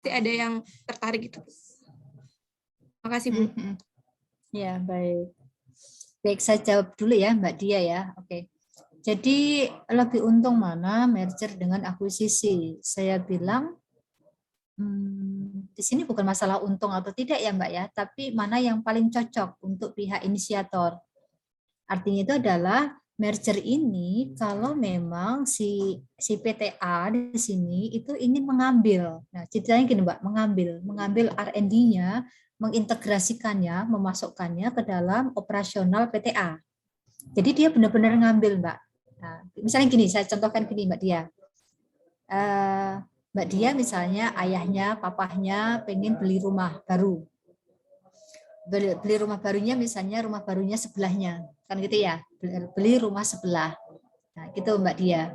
ada yang tertarik gitu. Terima kasih Bu. Ya, baik. Baik, saya jawab dulu ya Mbak Dia ya. Oke. Jadi lebih untung mana merger dengan akuisisi? Saya bilang di sini bukan masalah untung atau tidak ya Mbak ya, tapi mana yang paling cocok untuk pihak inisiator. Artinya itu adalah merger ini kalau memang si PTA di sini itu ingin mengambil. Nah, ceritanya gini Mbak, mengambil R&D-nya, mengintegrasikannya, memasukkannya ke dalam operasional PTA. Jadi dia benar-benar ngambil Mbak. Nah, misalnya gini, saya contohkan gini Mbak Dia. Mbak Dia misalnya ayahnya, papahnya pengen beli rumah baru. Beli rumah barunya misalnya rumah barunya sebelahnya. Kan gitu ya, beli rumah sebelah. Nah, gitu Mbak Dia.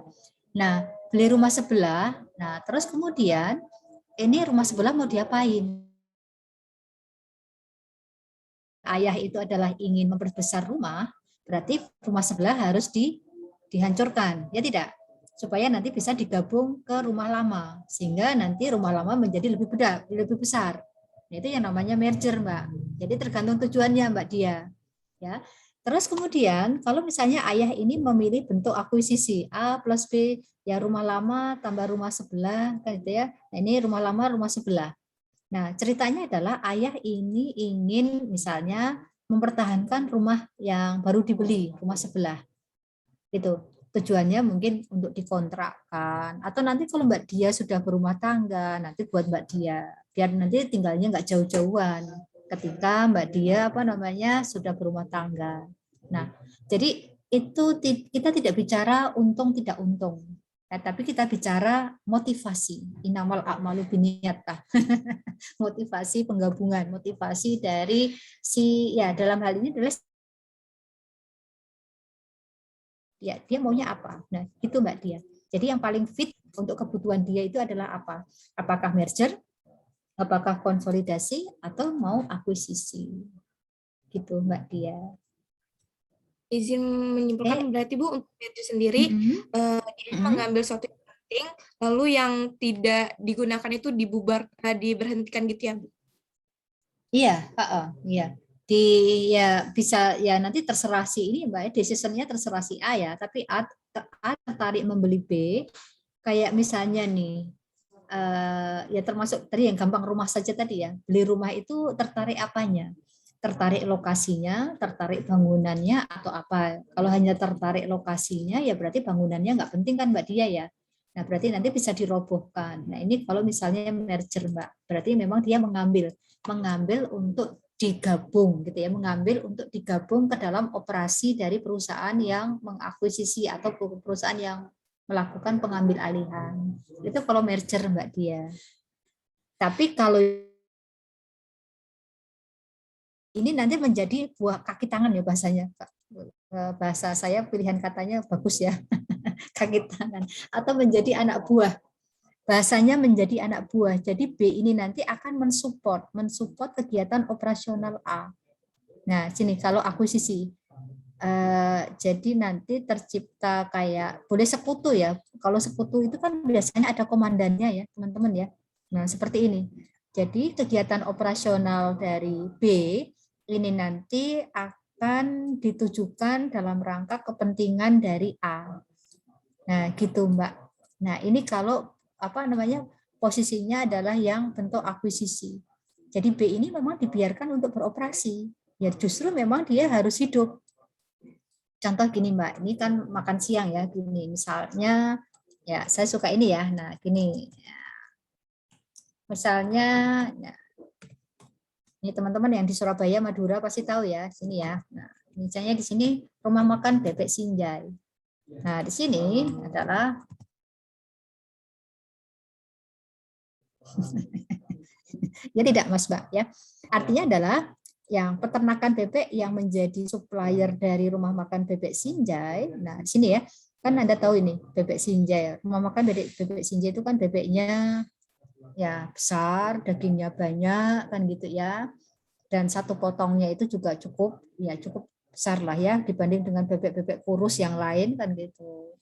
Nah, beli rumah sebelah, nah terus kemudian ini rumah sebelah mau diapain? Ayah itu adalah ingin memperbesar rumah, berarti rumah sebelah harus dihancurkan, ya tidak? Supaya nanti bisa digabung ke rumah lama, sehingga nanti rumah lama menjadi lebih besar. Itu yang namanya merger, Mbak. Jadi tergantung tujuannya, Mbak Dia. Ya. Terus kemudian kalau misalnya ayah ini memilih bentuk akuisisi A plus B, ya rumah lama tambah rumah sebelah, kan gitu ya. Nah, ini rumah lama, rumah sebelah. Nah, ceritanya adalah ayah ini ingin misalnya mempertahankan rumah yang baru dibeli, rumah sebelah. Itu tujuannya mungkin untuk dikontrakkan atau nanti kalau Mbak Dia sudah berumah tangga, nanti buat Mbak Dia biar nanti tinggalnya nggak jauh-jauhan, ketika Mbak Dia sudah berumah tangga. Nah, jadi itu kita tidak bicara untung tidak untung. Ya, tapi kita bicara motivasi. Inamal a'malu binniyat. Motivasi penggabungan, motivasi dari dalam hal ini adalah dia maunya apa. Nah, itu Mbak Dia. Jadi yang paling fit untuk kebutuhan dia itu adalah apa? Apakah merger, apakah konsolidasi, atau mau akuisisi. Gitu Mbak Dia. Izin menyimpulkan berarti Bu untuk merger sendiri dia mengambil suatu yang penting lalu yang tidak digunakan itu diberhentikan gitu ya Bu? Iya, iya. Bisa ya nanti terserah si ini Mbak, decision-nya terserah si A ya, tapi A tertarik membeli B, kayak misalnya nih, ya termasuk tadi yang gampang rumah saja tadi ya, beli rumah itu tertarik apanya? Tertarik lokasinya, tertarik bangunannya, atau apa? Kalau hanya tertarik lokasinya, ya berarti bangunannya nggak penting kan Mbak Dia ya. Nah berarti nanti bisa dirobohkan. Nah ini kalau misalnya merger Mbak, berarti memang dia mengambil untuk digabung gitu ya, mengambil untuk digabung ke dalam operasi dari perusahaan yang mengakuisisi atau perusahaan yang melakukan pengambil alihan. Itu kalau merger Mbak Dia. Tapi kalau ini nanti menjadi buah kaki tangan ya bahasanya. Bahasa saya pilihan katanya bagus ya. Kaki tangan. Atau menjadi anak buah. Bahasanya menjadi anak buah. Jadi B ini nanti akan mensupport kegiatan operasional A. Nah, sini kalau akuisisi. Jadi nanti tercipta kayak boleh sekutu ya. Kalau sekutu itu kan biasanya ada komandannya ya, teman-teman ya. Nah, seperti ini. Jadi kegiatan operasional dari B ini nanti akan ditujukan dalam rangka kepentingan dari A. Nah, gitu Mbak. Nah, ini kalau posisinya adalah yang bentuk akuisisi. Jadi B ini memang dibiarkan untuk beroperasi. Ya justru memang dia harus hidup. Contoh gini Mbak, ini kan makan siang ya, gini misalnya, ya saya suka ini ya, nah gini, misalnya, nah, ini teman-teman yang di Surabaya, Madura pasti tahu ya, sini ya. Nah, misalnya di sini rumah makan Bebek Sinjai. Nah, di sini adalah ya tidak Mas Mbak ya. Artinya adalah yang peternakan bebek yang menjadi supplier dari rumah makan Bebek Sinjai. Nah, di sini ya. Kan Anda tahu ini Bebek Sinjai. Rumah makan Bebek Sinjai itu kan bebeknya ya besar, dagingnya banyak kan gitu ya. Dan satu potongnya itu juga cukup besar lah ya dibanding dengan bebek-bebek kurus yang lain kan gitu.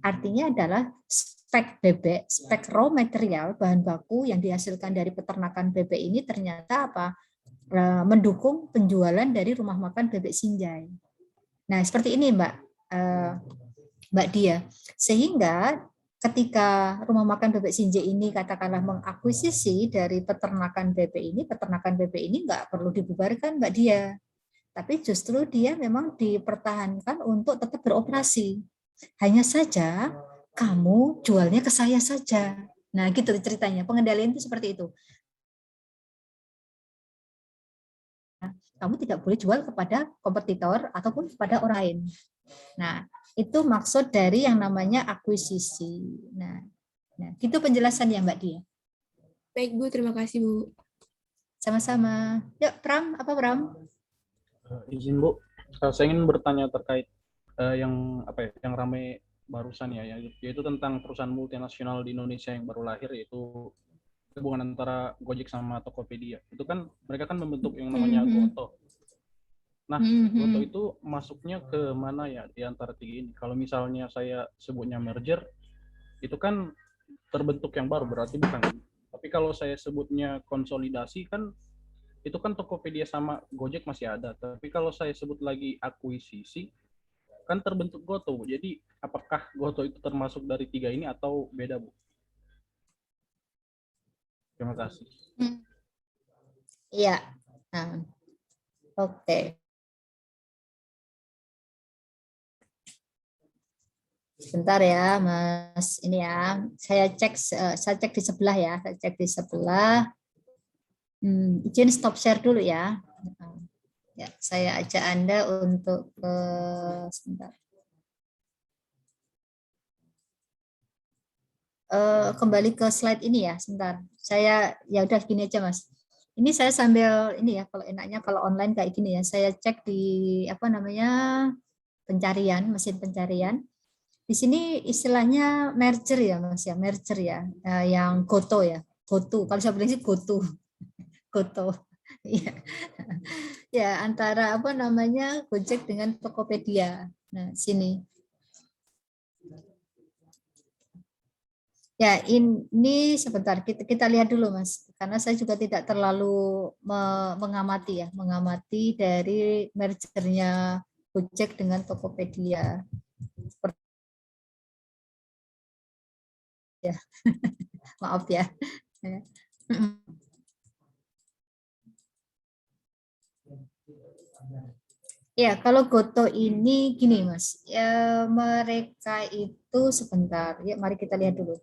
Artinya adalah spek bebek, spek raw material bahan baku yang dihasilkan dari peternakan bebek ini ternyata mendukung penjualan dari rumah makan Bebek Sinjai. Nah, seperti ini Mbak Dia. Sehingga ketika rumah makan Bebek Sinjai ini katakanlah mengakuisisi dari peternakan bebek ini nggak perlu dibubarkan Mbak Dia. Tapi justru dia memang dipertahankan untuk tetap beroperasi. Hanya saja kamu jualnya ke saya saja. Nah, gitu ceritanya. Pengendalian itu seperti itu. Kamu tidak boleh jual kepada kompetitor ataupun kepada orang lain. Nah, itu maksud dari yang namanya akuisisi. Nah, gitu penjelasan ya Mbak Dia. Baik Bu, terima kasih Bu. Sama-sama. Yuk, Pram, apa Pram? Izin Bu, saya ingin bertanya terkait yang ramai barusan ya, yaitu tentang perusahaan multinasional di Indonesia yang baru lahir, yaitu hubungan antara Gojek sama Tokopedia. Itu kan mereka kan membentuk yang namanya Goto. Nah, Goto itu masuknya ke mana ya di antara tiga ini? Kalau misalnya saya sebutnya merger, itu kan terbentuk yang baru, berarti bukan. Tapi kalau saya sebutnya konsolidasi kan itu kan Tokopedia sama Gojek masih ada. Tapi kalau saya sebut lagi akuisisi, kan terbentuk Goto. Jadi apakah Goto itu termasuk dari tiga ini atau beda, Bu? Terima kasih. Iya. Nah, oke. Sebentar ya, Mas. Ini ya, saya cek di sebelah ya. Saya cek di sebelah. Izin stop share dulu ya. Ya, saya ajak Anda untuk sebentar. Kembali ke slide ini ya, sebentar. Saya ya udah gini aja Mas. Ini saya sambil ini ya, kalau enaknya kalau online kayak gini ya, saya cek di apa namanya pencarian, mesin pencarian. Di sini istilahnya merger ya Mas ya, merger ya, yang Goto ya, Goto. Kalau saya bilang sih Goto, Goto. Iya. Ya, antara apa namanya Gojek dengan Tokopedia. Nah, sini. Ya, ini sebentar kita lihat dulu Mas, karena saya juga tidak terlalu mengamati ya, mengamati dari mergernya Gojek dengan Tokopedia. Seperti ya. Maaf ya. Ya, kalau Goto ini gini Mas, ya, mereka itu sebentar, ya mari kita lihat dulu.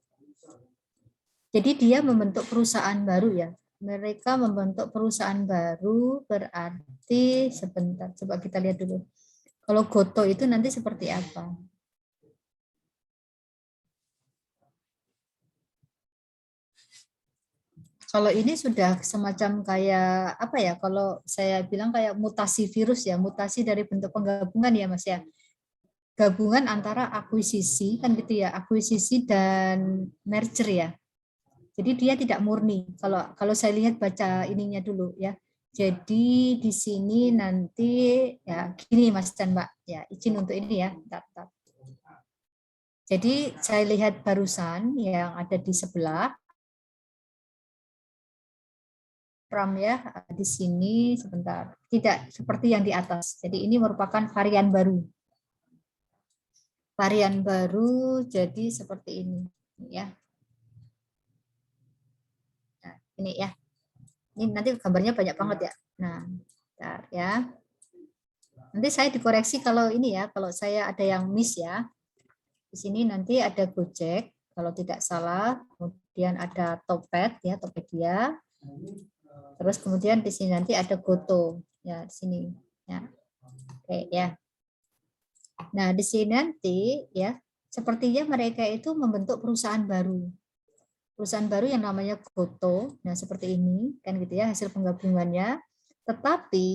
Jadi dia membentuk perusahaan baru ya. Mereka membentuk perusahaan baru berarti sebentar, coba kita lihat dulu. Kalau Goto itu nanti seperti apa? Kalau ini sudah semacam kayak apa ya? Kalau saya bilang kayak mutasi virus ya, mutasi dari bentuk penggabungan ya Mas ya. Gabungan antara akuisisi kan gitu ya, akuisisi dan merger ya. Jadi dia tidak murni. Kalau saya lihat baca ininya dulu ya. Jadi di sini nanti ya gini Mas dan Mbak ya, izin untuk ini ya. Jadi saya lihat barusan yang ada di sebelah Pram ya, di sini sebentar. Tidak seperti yang di atas. Jadi ini merupakan varian baru. Varian baru jadi seperti ini ya. Nah, ini ya. Ini nanti gambarnya banyak banget ya. Nah, bentar ya. Nanti saya dikoreksi kalau ini ya, kalau saya ada yang miss ya. Di sini nanti ada Gojek kalau tidak salah, kemudian ada Topet ya, Topedia. Terus kemudian di sini nanti ada Goto ya di sini ya. Oke ya. Nah, di sini nanti ya sepertinya mereka itu membentuk perusahaan baru. Perusahaan baru yang namanya Goto. Nah, seperti ini kan gitu ya hasil penggabungannya. Tetapi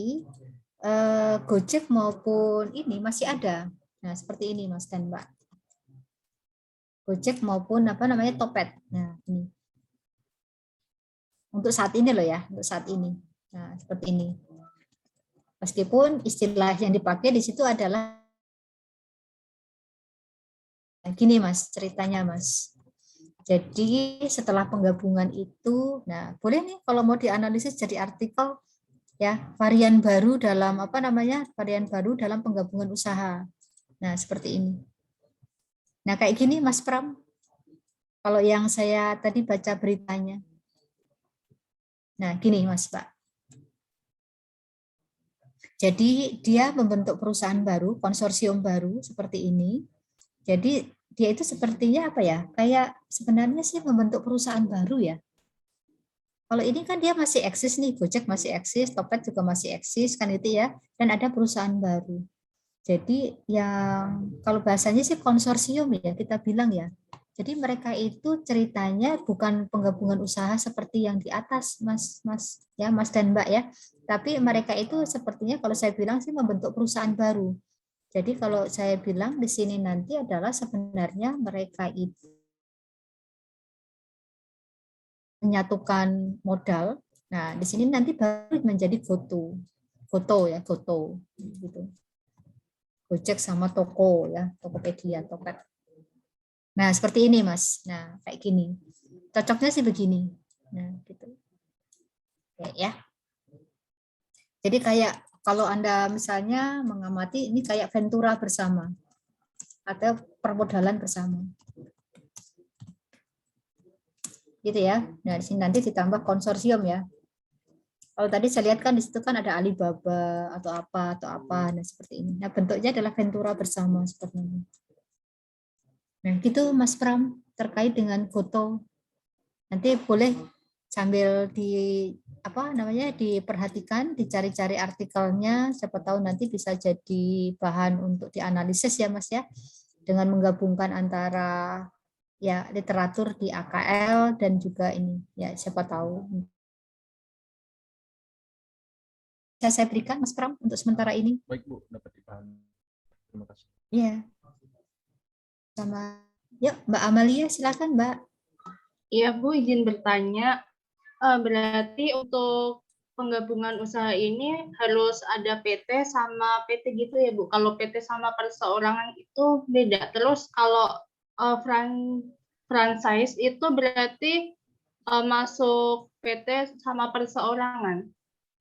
Gojek maupun ini masih ada. Nah, seperti ini Mas dan Mbak. Gojek maupun apa namanya Topet. Nah, ini. Untuk saat ini loh ya, untuk saat ini. Nah, seperti ini. Meskipun istilah yang dipakai di situ adalah gini Mas, ceritanya Mas. Jadi setelah penggabungan itu, nah boleh nih kalau mau dianalisis jadi artikel ya, varian baru dalam apa namanya? Varian baru dalam penggabungan usaha. Nah, seperti ini. Nah, kayak gini Mas Pram. Kalau yang saya tadi baca beritanya. Nah, gini Mas Pak. Jadi dia membentuk perusahaan baru, konsorsium baru seperti ini. Jadi dia itu sepertinya apa ya? Kayak sebenarnya sih membentuk perusahaan baru ya. Kalau ini kan dia masih eksis nih, Gojek masih eksis, Topet juga masih eksis kan itu ya. Dan ada perusahaan baru. Jadi yang kalau bahasanya sih konsorsium ya kita bilang ya. Jadi mereka itu ceritanya bukan penggabungan usaha seperti yang di atas Mas dan Mbak ya. Tapi mereka itu sepertinya kalau saya bilang sih membentuk perusahaan baru. Jadi kalau saya bilang di sini nanti adalah sebenarnya mereka itu menyatukan modal. Nah, di sini nanti baru menjadi Goto ya, Goto gitu. Gojek sama Toko ya, Tokopedia, Topet. Nah, seperti ini, Mas. Nah, kayak gini. Cocoknya sih begini. Nah, gitu. Oke, ya. Jadi kayak kalau Anda misalnya mengamati ini kayak Ventura bersama atau permodalan bersama. Gitu ya. Nah, di sini nanti ditambah konsorsium ya. Kalau tadi saya lihat kan di situ kan ada Alibaba atau apa, nah seperti ini. Nah, bentuknya adalah Ventura bersama seperti ini. Nah, gitu Mas Pram terkait dengan Goto. Nanti boleh sambil diperhatikan, dicari-cari artikelnya, siapa tahu nanti bisa jadi bahan untuk dianalisis ya Mas ya, dengan menggabungkan antara ya literatur di AKL dan juga ini ya siapa tahu. Bisa saya berikan Mas Pram untuk sementara ini. Baik Bu, dapat dipahami. Terima kasih. Iya. Sama. Yuk Mbak Amalia silakan Mbak. Iya Bu, izin bertanya. Berarti untuk penggabungan usaha ini harus ada PT sama PT gitu ya Bu? Kalau PT sama perseorangan itu beda. Terus kalau franchise itu berarti masuk PT sama perseorangan.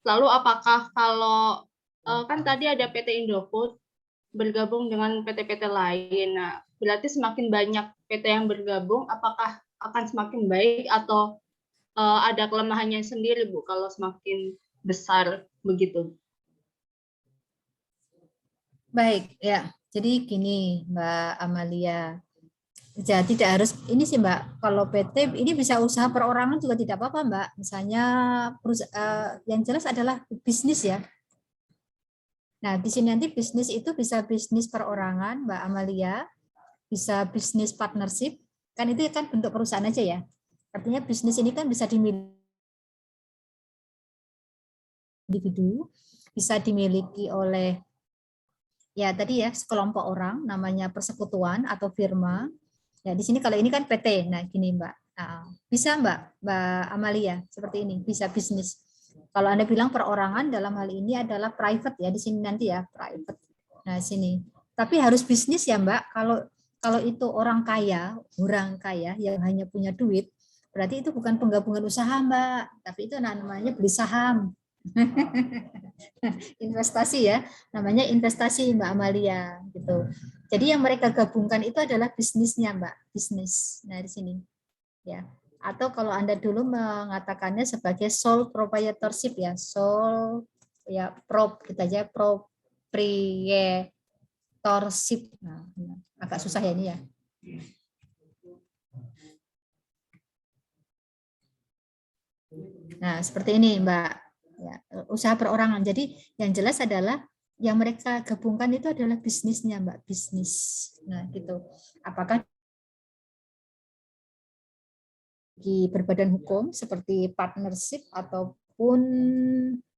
Lalu apakah kalau kan tadi ada PT Indofood bergabung dengan PT-PT lain. Nah, berarti semakin banyak PT yang bergabung, apakah akan semakin baik atau ada kelemahannya sendiri Bu kalau semakin besar begitu? Baik, ya. Jadi gini Mbak Amalia. Ya, tidak harus ini sih Mbak. Kalau PT ini bisa usaha perorangan juga tidak apa-apa Mbak. Misalnya yang jelas adalah bisnis ya. Nah, di sini nanti bisnis itu bisa bisnis perorangan Mbak Amalia, bisa bisnis partnership. Kan itu kan bentuk perusahaan aja ya. Artinya bisnis ini kan bisa dimiliki individu, bisa dimiliki oleh ya tadi ya sekelompok orang namanya persekutuan atau firma. Ya di sini kalau ini kan PT. Nah, gini Mbak. Nah, bisa Mbak Amalia seperti ini, bisa bisnis. Kalau Anda bilang perorangan dalam hal ini adalah private ya di sini nanti ya, private. Nah, sini. Tapi harus bisnis ya Mbak. Kalau itu orang kaya yang hanya punya duit, berarti itu bukan penggabungan usaha Mbak, tapi itu namanya beli saham. Investasi ya, namanya investasi Mbak Amalia gitu. Jadi yang mereka gabungkan itu adalah bisnisnya Mbak, bisnis. Nah di sini ya. Atau kalau Anda dulu mengatakannya sebagai sole proprietorship ya, sole ya kita aja proprietorship. Nah, agak susah ya ini ya. Nah, seperti ini Mbak. Ya, usaha perorangan. Jadi yang jelas adalah yang mereka gabungkan itu adalah bisnisnya Mbak, bisnis. Nah, gitu. Apakah di berbadan hukum seperti partnership ataupun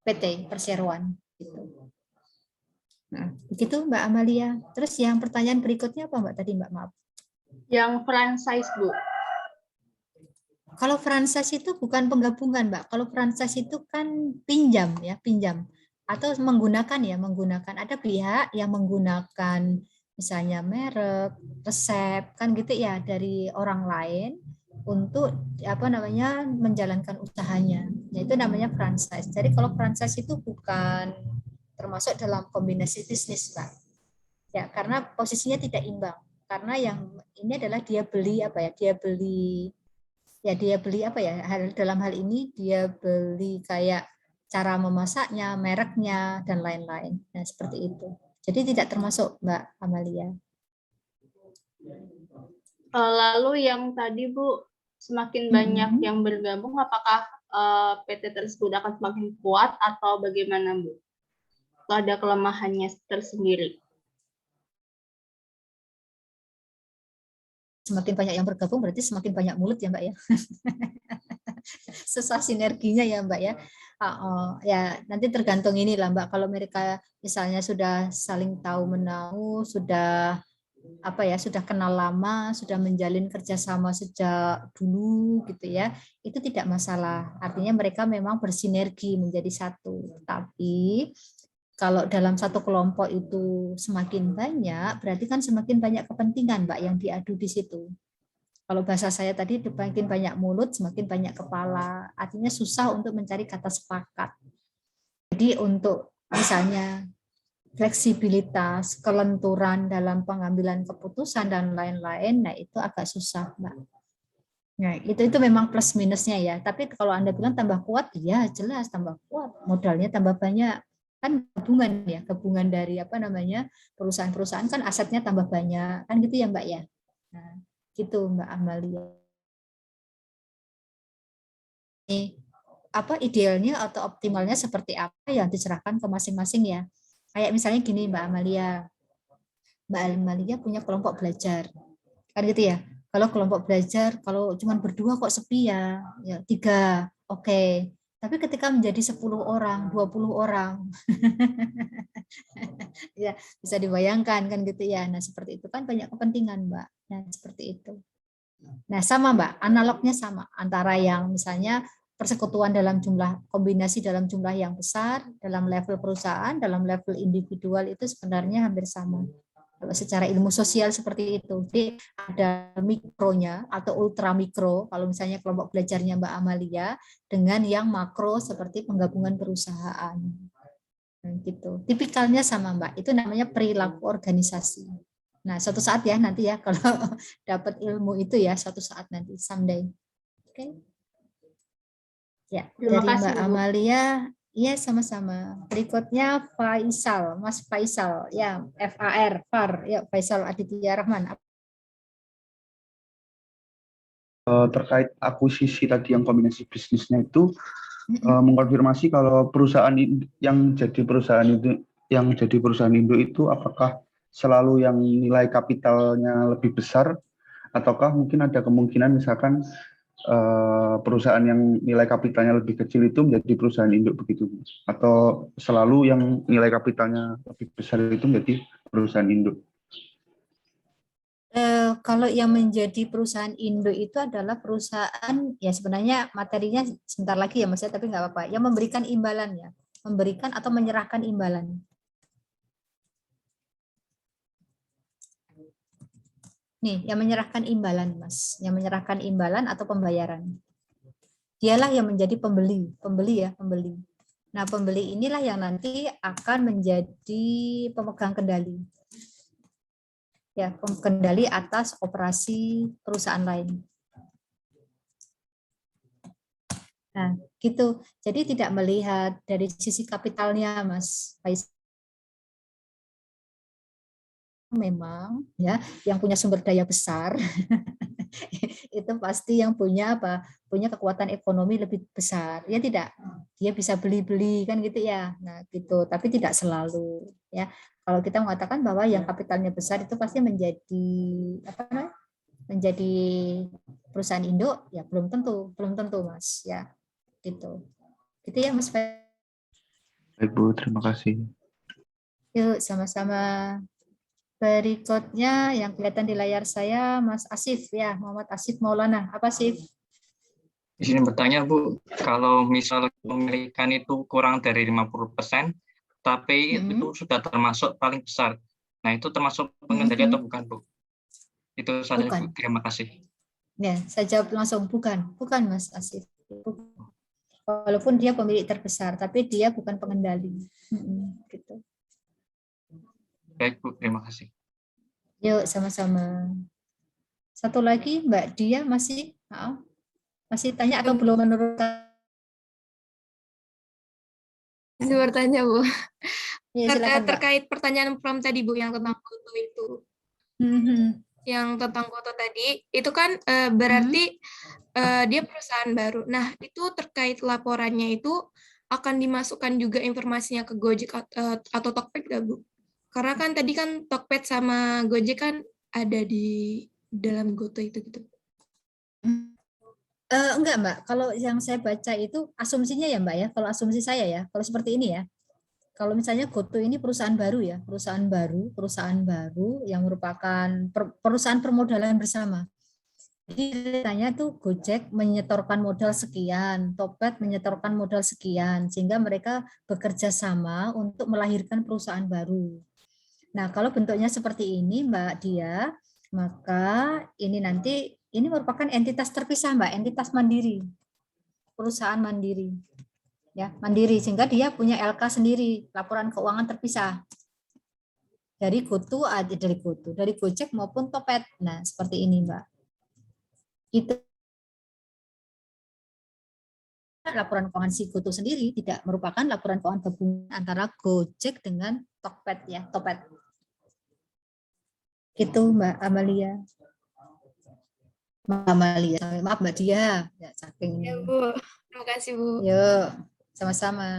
PT perseroan gitu. Nah, begitu Mbak Amalia. Terus yang pertanyaan berikutnya apa Mbak tadi Mbak? Maaf. Yang franchise Bu. Kalau franchise itu bukan penggabungan, Mbak. Kalau franchise itu kan pinjam ya, pinjam atau menggunakan ada pihak yang menggunakan misalnya merek, resep kan gitu ya dari orang lain untuk menjalankan usahanya. Nah, itu namanya franchise. Jadi kalau franchise itu bukan termasuk dalam kombinasi bisnis, Mbak. Ya, karena posisinya tidak imbang. Karena yang ini adalah dia beli dalam hal ini dia beli kayak cara memasaknya, mereknya dan lain-lain. Nah, seperti itu. Jadi tidak termasuk Mbak Amalia. Lalu yang tadi Bu, semakin banyak yang bergabung, apakah PT tersebut akan semakin kuat atau bagaimana Bu? Atau ada kelemahannya tersendiri? Semakin banyak yang bergabung berarti semakin banyak mulut ya Mbak ya. Susah sinerginya ya Mbak ya. Ya nanti tergantung ini lah Mbak. Kalau mereka misalnya sudah saling tahu menahu, sudah sudah kenal lama, sudah menjalin kerjasama sejak dulu gitu ya, itu tidak masalah. Artinya mereka memang bersinergi menjadi satu. Tapi kalau dalam satu kelompok itu semakin banyak, berarti kan semakin banyak kepentingan Mbak yang diadu di situ. Kalau bahasa saya tadi semakin banyak mulut, semakin banyak kepala. Artinya susah untuk mencari kata sepakat. Jadi untuk misalnya fleksibilitas, kelenturan dalam pengambilan keputusan dan lain-lain, nah itu agak susah, Mbak. Nah, itu memang plus minusnya ya. Tapi kalau Anda bilang tambah kuat, ya jelas tambah kuat. Modalnya tambah banyak. Kan gabungan dari perusahaan-perusahaan kan asetnya tambah banyak. Kan gitu ya, Mbak ya. Nah, gitu Mbak Amalia. apa idealnya atau optimalnya seperti apa yang diserahkan ke masing-masing ya. Kayak misalnya gini Mbak Amalia punya kelompok belajar, kan gitu ya. Kalau kelompok belajar, kalau cuma berdua kok sepi ya 3, oke. Tapi ketika menjadi 10 orang, 20 orang, ya bisa dibayangkan kan gitu ya. Nah seperti itu kan banyak kepentingan Mbak. Nah seperti itu. Nah sama Mbak, analognya sama antara yang misalnya persekutuan dalam jumlah, kombinasi dalam jumlah yang besar, dalam level perusahaan, dalam level individual itu sebenarnya hampir sama. Kalau secara ilmu sosial seperti itu. Jadi ada mikronya atau ultra mikro, kalau misalnya kelompok belajarnya Mbak Amalia, dengan yang makro seperti penggabungan perusahaan. Nah, gitu. Tipikalnya sama Mbak, itu namanya perilaku organisasi. Nah, suatu saat ya nanti ya kalau dapat ilmu itu ya suatu saat nanti someday. Oke. Ya, Terima dari kasih, Mbak Bu. Amalia, ya sama-sama. Berikutnya Faisal, Mas Faisal, ya FAR, ya Faisal Aditya Rahman. Terkait akuisisi tadi yang kombinasi bisnisnya itu mengkonfirmasi kalau perusahaan yang jadi perusahaan induk itu apakah selalu yang nilai kapitalnya lebih besar ataukah mungkin ada kemungkinan misalkan perusahaan yang nilai kapitalnya lebih kecil itu menjadi perusahaan induk begitu, atau selalu yang nilai kapitalnya lebih besar itu menjadi perusahaan induk? Kalau yang menjadi perusahaan induk itu adalah perusahaan ya sebenarnya materinya sebentar lagi ya Mas ya, tapi nggak apa-apa. Yang memberikan imbalan ya, memberikan atau menyerahkan imbalan. Nih, yang menyerahkan imbalan Mas, yang menyerahkan imbalan atau pembayaran. Dialah yang menjadi pembeli ya, pembeli. Nah, pembeli inilah yang nanti akan menjadi pemegang kendali. Ya, kendali atas operasi perusahaan lain. Nah, gitu. Jadi tidak melihat dari sisi kapitalnya, Mas Faiz. Memang ya, yang punya sumber daya besar itu pasti yang punya apa? Punya kekuatan ekonomi lebih besar. Ya tidak. Dia bisa beli-beli kan gitu ya. Nah, gitu. Tapi tidak selalu ya. Kalau kita mengatakan bahwa yang kapitalnya besar itu pasti menjadi apa namanya? Menjadi perusahaan induk, ya belum tentu Mas ya. Gitu ya Mas. Baik Bu, terima kasih. Yuk sama-sama. Berikutnya yang kelihatan di layar saya Mas Asif ya, Muhammad Asif Maulana. Apa Asif? Di sini bertanya Bu, kalau misal kepemilikan itu kurang dari 50%, tapi itu sudah termasuk paling besar. Nah itu termasuk pengendali atau bukan Bu? Itu saja Bu, terima kasih. Ya, saya jawab langsung bukan Mas Asif. Walaupun dia pemilik terbesar, tapi dia bukan pengendali. Gitu. Baik Bu, terima kasih. Yuk sama-sama. Satu lagi Mbak Dia masih tanya atau belum menurut? Masih bertanya Bu. Ya, silakan, terkait pertanyaan Pram tadi Bu yang tentang foto itu. Yang tentang foto tadi itu kan berarti dia perusahaan baru. Nah itu terkait laporannya itu akan dimasukkan juga informasinya ke Gojek atau Tokped nggak Bu? Karena kan tadi kan Tokped sama Gojek kan ada di dalam Goto itu gitu. Enggak Mbak, kalau yang saya baca itu asumsinya ya Mbak ya, kalau asumsi saya ya, kalau seperti ini ya, kalau misalnya Goto ini perusahaan baru ya, perusahaan baru yang merupakan perusahaan permodalan bersama. Jadi ceritanya tuh Gojek menyetorkan modal sekian, Tokped menyetorkan modal sekian, sehingga mereka bekerja sama untuk melahirkan perusahaan baru. Nah, kalau bentuknya seperti ini Mbak Dia, maka ini nanti ini merupakan entitas terpisah Mbak, entitas mandiri. Perusahaan mandiri. Ya, mandiri sehingga dia punya LK sendiri, laporan keuangan terpisah. Dari Gojek maupun Tokped. Nah, seperti ini Mbak. Itu laporan keuangan si Goto sendiri tidak merupakan laporan keuangan gabungan antara Gojek dengan Tokped ya, Tokped. Itu Mbak Amalia. Amalia. Maaf Mbak Dia. Ya, saking Ya, ini. Bu. Terima kasih, Bu. Yuk, sama-sama.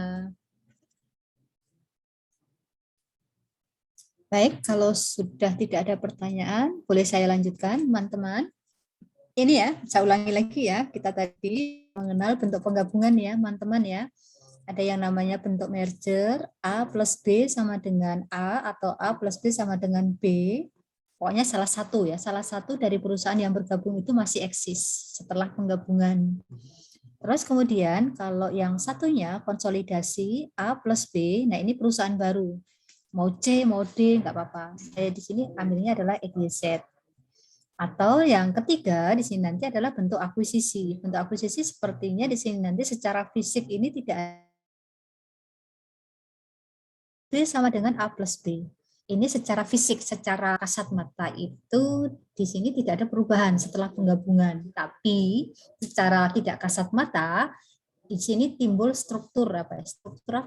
Baik, kalau sudah tidak ada pertanyaan, boleh saya lanjutkan, teman-teman. Ini ya, saya ulangi lagi ya. Kita tadi mengenal bentuk penggabungan ya, teman-teman ya. Ada yang namanya bentuk merger, A plus B sama dengan A, atau A plus B sama dengan B. Pokoknya salah satu ya, salah satu dari perusahaan yang bergabung itu masih eksis setelah penggabungan. Terus kemudian kalau yang satunya konsolidasi A plus B, nah ini perusahaan baru. Mau C, mau D, nggak apa-apa. Saya di sini ambilnya adalah EGZ. Atau yang ketiga di sini nanti adalah bentuk akuisisi. Bentuk akuisisi sepertinya di sini nanti secara fisik ini tidak B sama dengan A plus B. Ini secara fisik, secara kasat mata itu di sini tidak ada perubahan setelah penggabungan. Tapi secara tidak kasat mata di sini timbul struktur apa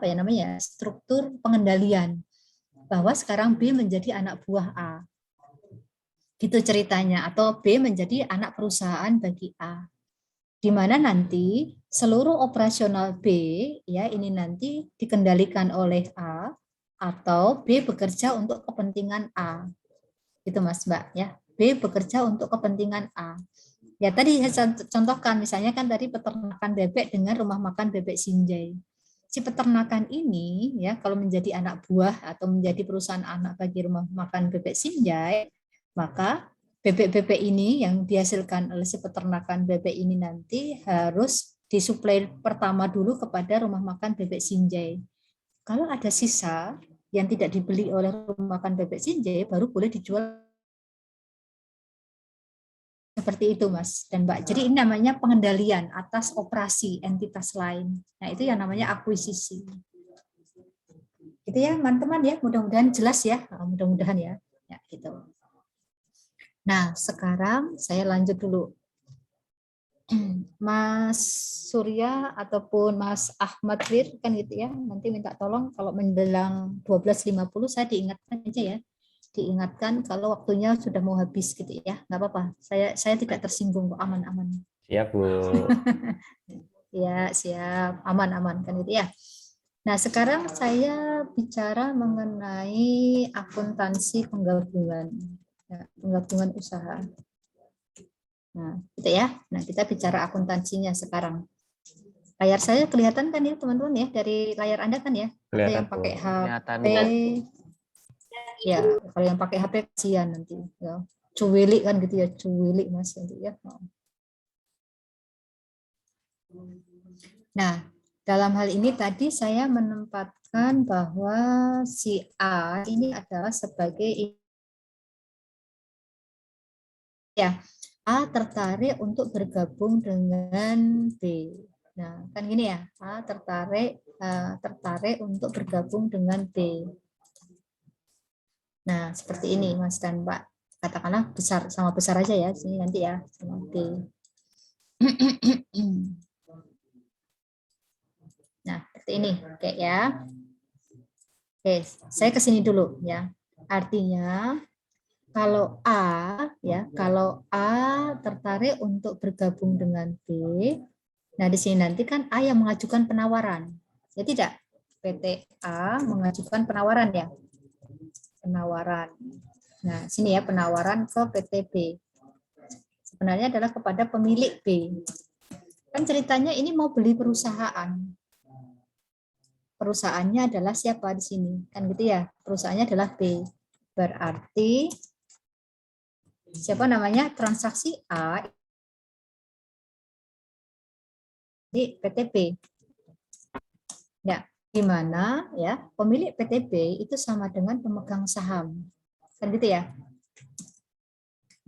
ya namanya? Struktur pengendalian. Bahwa sekarang B menjadi anak buah A. Gitu ceritanya. Atau B menjadi anak perusahaan bagi A. Di mana nanti seluruh operasional B ya ini nanti dikendalikan oleh A atau B bekerja untuk kepentingan A. Gitu Mas Mbak ya. B bekerja untuk kepentingan A. Ya tadi saya contohkan misalnya kan tadi peternakan bebek dengan rumah makan bebek Sinjai. Si peternakan ini ya kalau menjadi anak buah atau menjadi perusahaan anak bagi rumah makan bebek Sinjai, maka bebek-bebek ini yang dihasilkan oleh si peternakan bebek ini nanti harus disuplai pertama dulu kepada rumah makan bebek Sinjai. Kalau ada sisa yang tidak dibeli oleh rumah makan bebek Sinjai baru boleh dijual. Seperti itu Mas dan Mbak. Jadi ini namanya pengendalian atas operasi entitas lain. Nah itu yang namanya akuisisi. Gitu ya teman-teman ya, mudah-mudahan jelas ya. Mudah-mudahan ya. Ya gitu. Nah sekarang saya lanjut dulu. Mas Surya ataupun Mas Ahmad Wir kan gitu ya. Nanti minta tolong kalau menjelang 12.50 saya diingatkan aja ya. Diingatkan kalau waktunya sudah mau habis gitu ya, nggak apa-apa. Saya tidak tersinggung kok, aman-aman. Siap, Bu. Ya, siap, aman-aman kan gitu ya. Nah, sekarang saya bicara mengenai akuntansi penggabungan, ya, penggabungan usaha. Nah, gitu ya. Nah, kita bicara akuntansinya sekarang. Layar saya kelihatan kan ya, teman-teman ya, dari layar Anda kan ya? Ada yang pakai HP. Ya, kalau yang pakai HP kasihan nanti ya. Cuwilik kan gitu ya, cuwilik Mas nanti ya. Nah, dalam hal ini tadi saya menempatkan bahwa si A ini adalah sebagai ya, A tertarik untuk bergabung dengan B. Nah, kan gini ya, A tertarik untuk bergabung dengan B. Nah, seperti ini Mas dan Mbak. Katakanlah besar sama besar aja ya, sini nanti ya sama B. Nah, seperti ini. Oke ya. Oke, saya ke sini dulu ya. Artinya kalau A tertarik untuk bergabung dengan B, nah di sini nanti kan A yang mengajukan penawaran. Ya tidak? PT A mengajukan penawaran ya. Penawaran. Nah, sini ya penawaran ke PT B. Sebenarnya adalah kepada pemilik B. Kan ceritanya ini mau beli perusahaan. Perusahaannya adalah siapa di sini? Kan gitu ya. Perusahaannya adalah B. Berarti siapa namanya? Transaksi A di PT B. Ya, di mana ya pemilik PT B itu sama dengan pemegang saham. Kan gitu ya.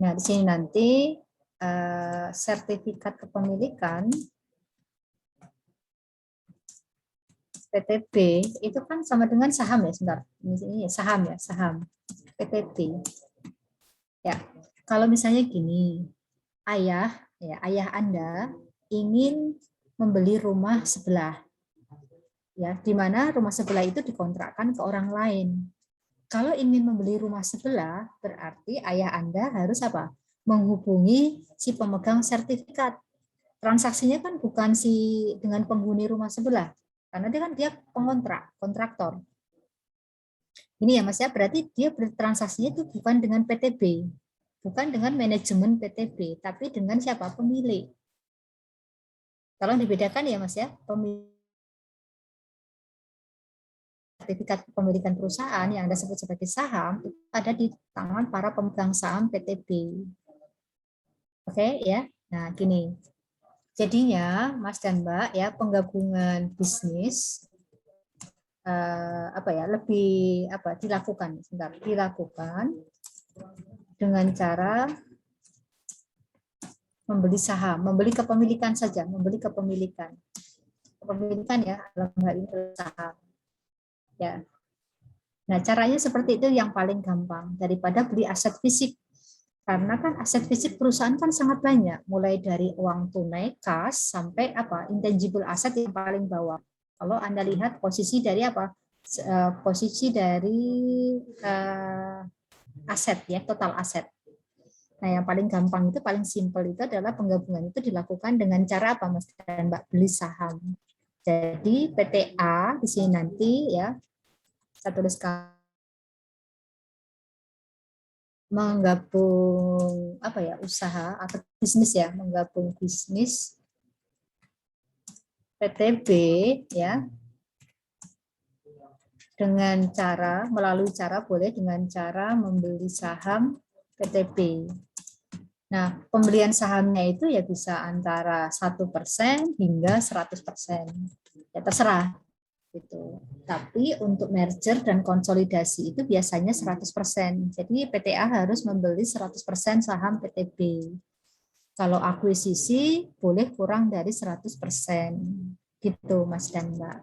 Nah, di sini nanti sertifikat kepemilikan PT B itu kan sama dengan saham ya, sebentar. Ini saham ya, saham PT B. Ya, kalau misalnya gini, ayah Anda ingin membeli rumah sebelah. Ya, di mana rumah sebelah itu dikontrakkan ke orang lain. Kalau ingin membeli rumah sebelah, berarti ayah Anda harus apa? menghubungi si pemegang sertifikat. Transaksinya kan bukan dengan penghuni rumah sebelah, karena dia pengontrak, kontraktor. Ini ya Mas ya, berarti dia bertransaksinya itu bukan dengan PTB, bukan dengan manajemen PTB, tapi dengan siapa? Pemilik. Tolong dibedakan ya Mas ya, sertifikat kepemilikan perusahaan yang Anda sebut sebagai saham itu ada di tangan para pemegang saham PTB. Oke ya. Nah, gini. Jadinya Mas dan Mbak ya, penggabungan bisnis dilakukan dengan cara membeli saham, membeli kepemilikan saja, membeli kepemilikan ya, dalam hal ini saham. Ya. Nah, caranya seperti itu yang paling gampang daripada beli aset fisik. Karena kan aset fisik perusahaan kan sangat banyak, mulai dari uang tunai, kas, sampai intangible aset yang paling bawah. Kalau Anda lihat posisi dari aset ya, total aset. Nah, yang paling gampang itu, paling simpel itu adalah penggabungan itu dilakukan dengan cara apa, Mas dan Mbak? Beli saham. Jadi PTA di sini nanti ya, saya tuliskan menggabung usaha atau bisnis ya, menggabung bisnis PTB ya dengan cara boleh dengan cara membeli saham PTB. Nah, pembelian sahamnya itu ya bisa antara 1% hingga 100%. Ya terserah gitu. Tapi untuk merger dan konsolidasi itu biasanya 100%. Jadi PTA harus membeli 100% saham PTB. Kalau akuisisi boleh kurang dari 100%. Gitu Mas dan Mbak.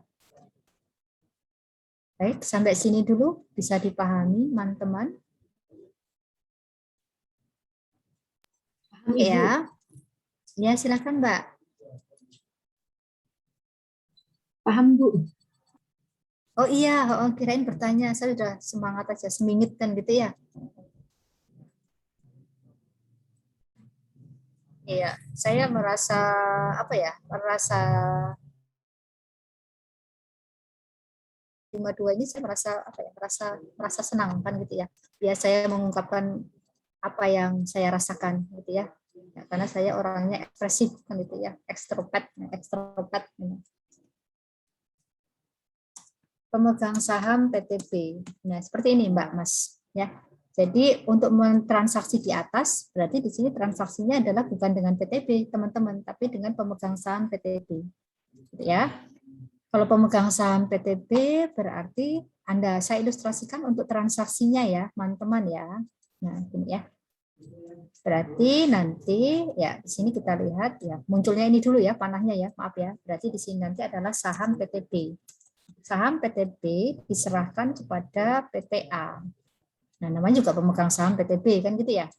Baik, sampai sini dulu bisa dipahami teman-teman. Ya. Ya, silakan Mbak. Paham Bu. Oh iya, kirain bertanya. Saya sudah semangat aja, semingit kan gitu ya. Iya, saya merasa merasa 52 ini saya merasa senang kan gitu ya. Ya saya mengungkapkan apa yang saya rasakan gitu ya. Ya karena saya orangnya ekspresif kan gitu ya, ekstrovert. Pemegang saham PTB. Nah, seperti ini Mbak Mas ya. Jadi untuk mentransaksi di atas, berarti di sini transaksinya adalah bukan dengan PTB, teman-teman, tapi dengan pemegang saham PTB. Gitu ya. Kalau pemegang saham PTB berarti saya ilustrasikan untuk transaksinya ya, teman-teman ya. Nah, ini ya. Berarti nanti ya di sini kita lihat ya, munculnya ini dulu ya panahnya ya, maaf ya. Berarti di sini nanti adalah saham PTB. Saham PTB diserahkan kepada PTA. Nah, namanya juga pemegang saham PTB kan gitu ya.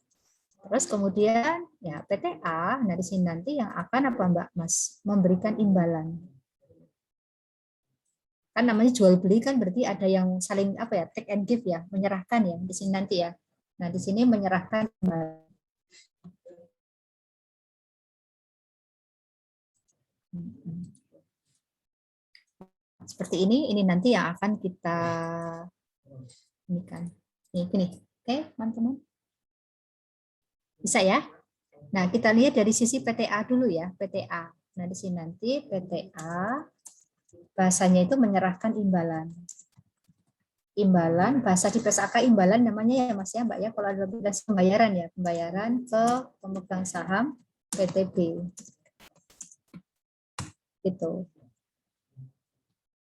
Terus kemudian ya PTA, nah di sini nanti yang akan Mbak Mas memberikan imbalan. Kan namanya jual beli kan berarti ada yang saling take and give ya, menyerahkan ya di sini nanti ya. Nah, di sini menyerahkan imbalan. Seperti ini nanti yang akan kita ini kan. Gini. Oke, teman-teman. Bisa ya? Nah, kita lihat dari sisi PTA dulu ya, PTA. Nah, di sini nanti PTA bahasanya itu menyerahkan imbalan. Imbalan, bahasa di PSAK imbalan namanya ya Mas ya, Mbak ya, kalau ada pembayaran ya, pembayaran ke pemegang saham PTB. Gitu.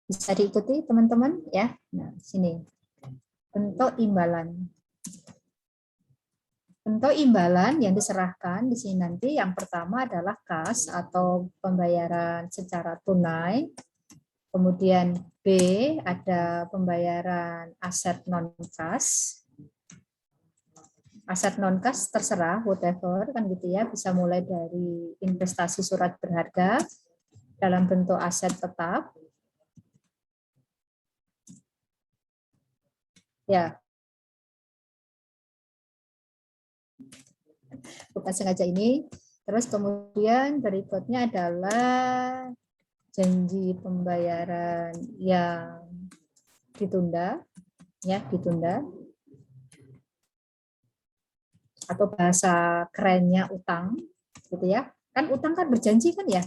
Bisa diikuti teman-teman ya. Nah, sini. Bentuk imbalan. Bentuk imbalan yang diserahkan di sini nanti yang pertama adalah kas atau pembayaran secara tunai. Kemudian B ada pembayaran aset non kas. Aset non kas terserah whatever kan gitu ya, bisa mulai dari investasi surat berharga dalam bentuk aset tetap. Ya. bukan sengaja ini. Terus kemudian berikutnya adalah janji pembayaran yang ditunda, ya ditunda, atau bahasa kerennya utang, gitu ya. Kan utang kan berjanji kan ya.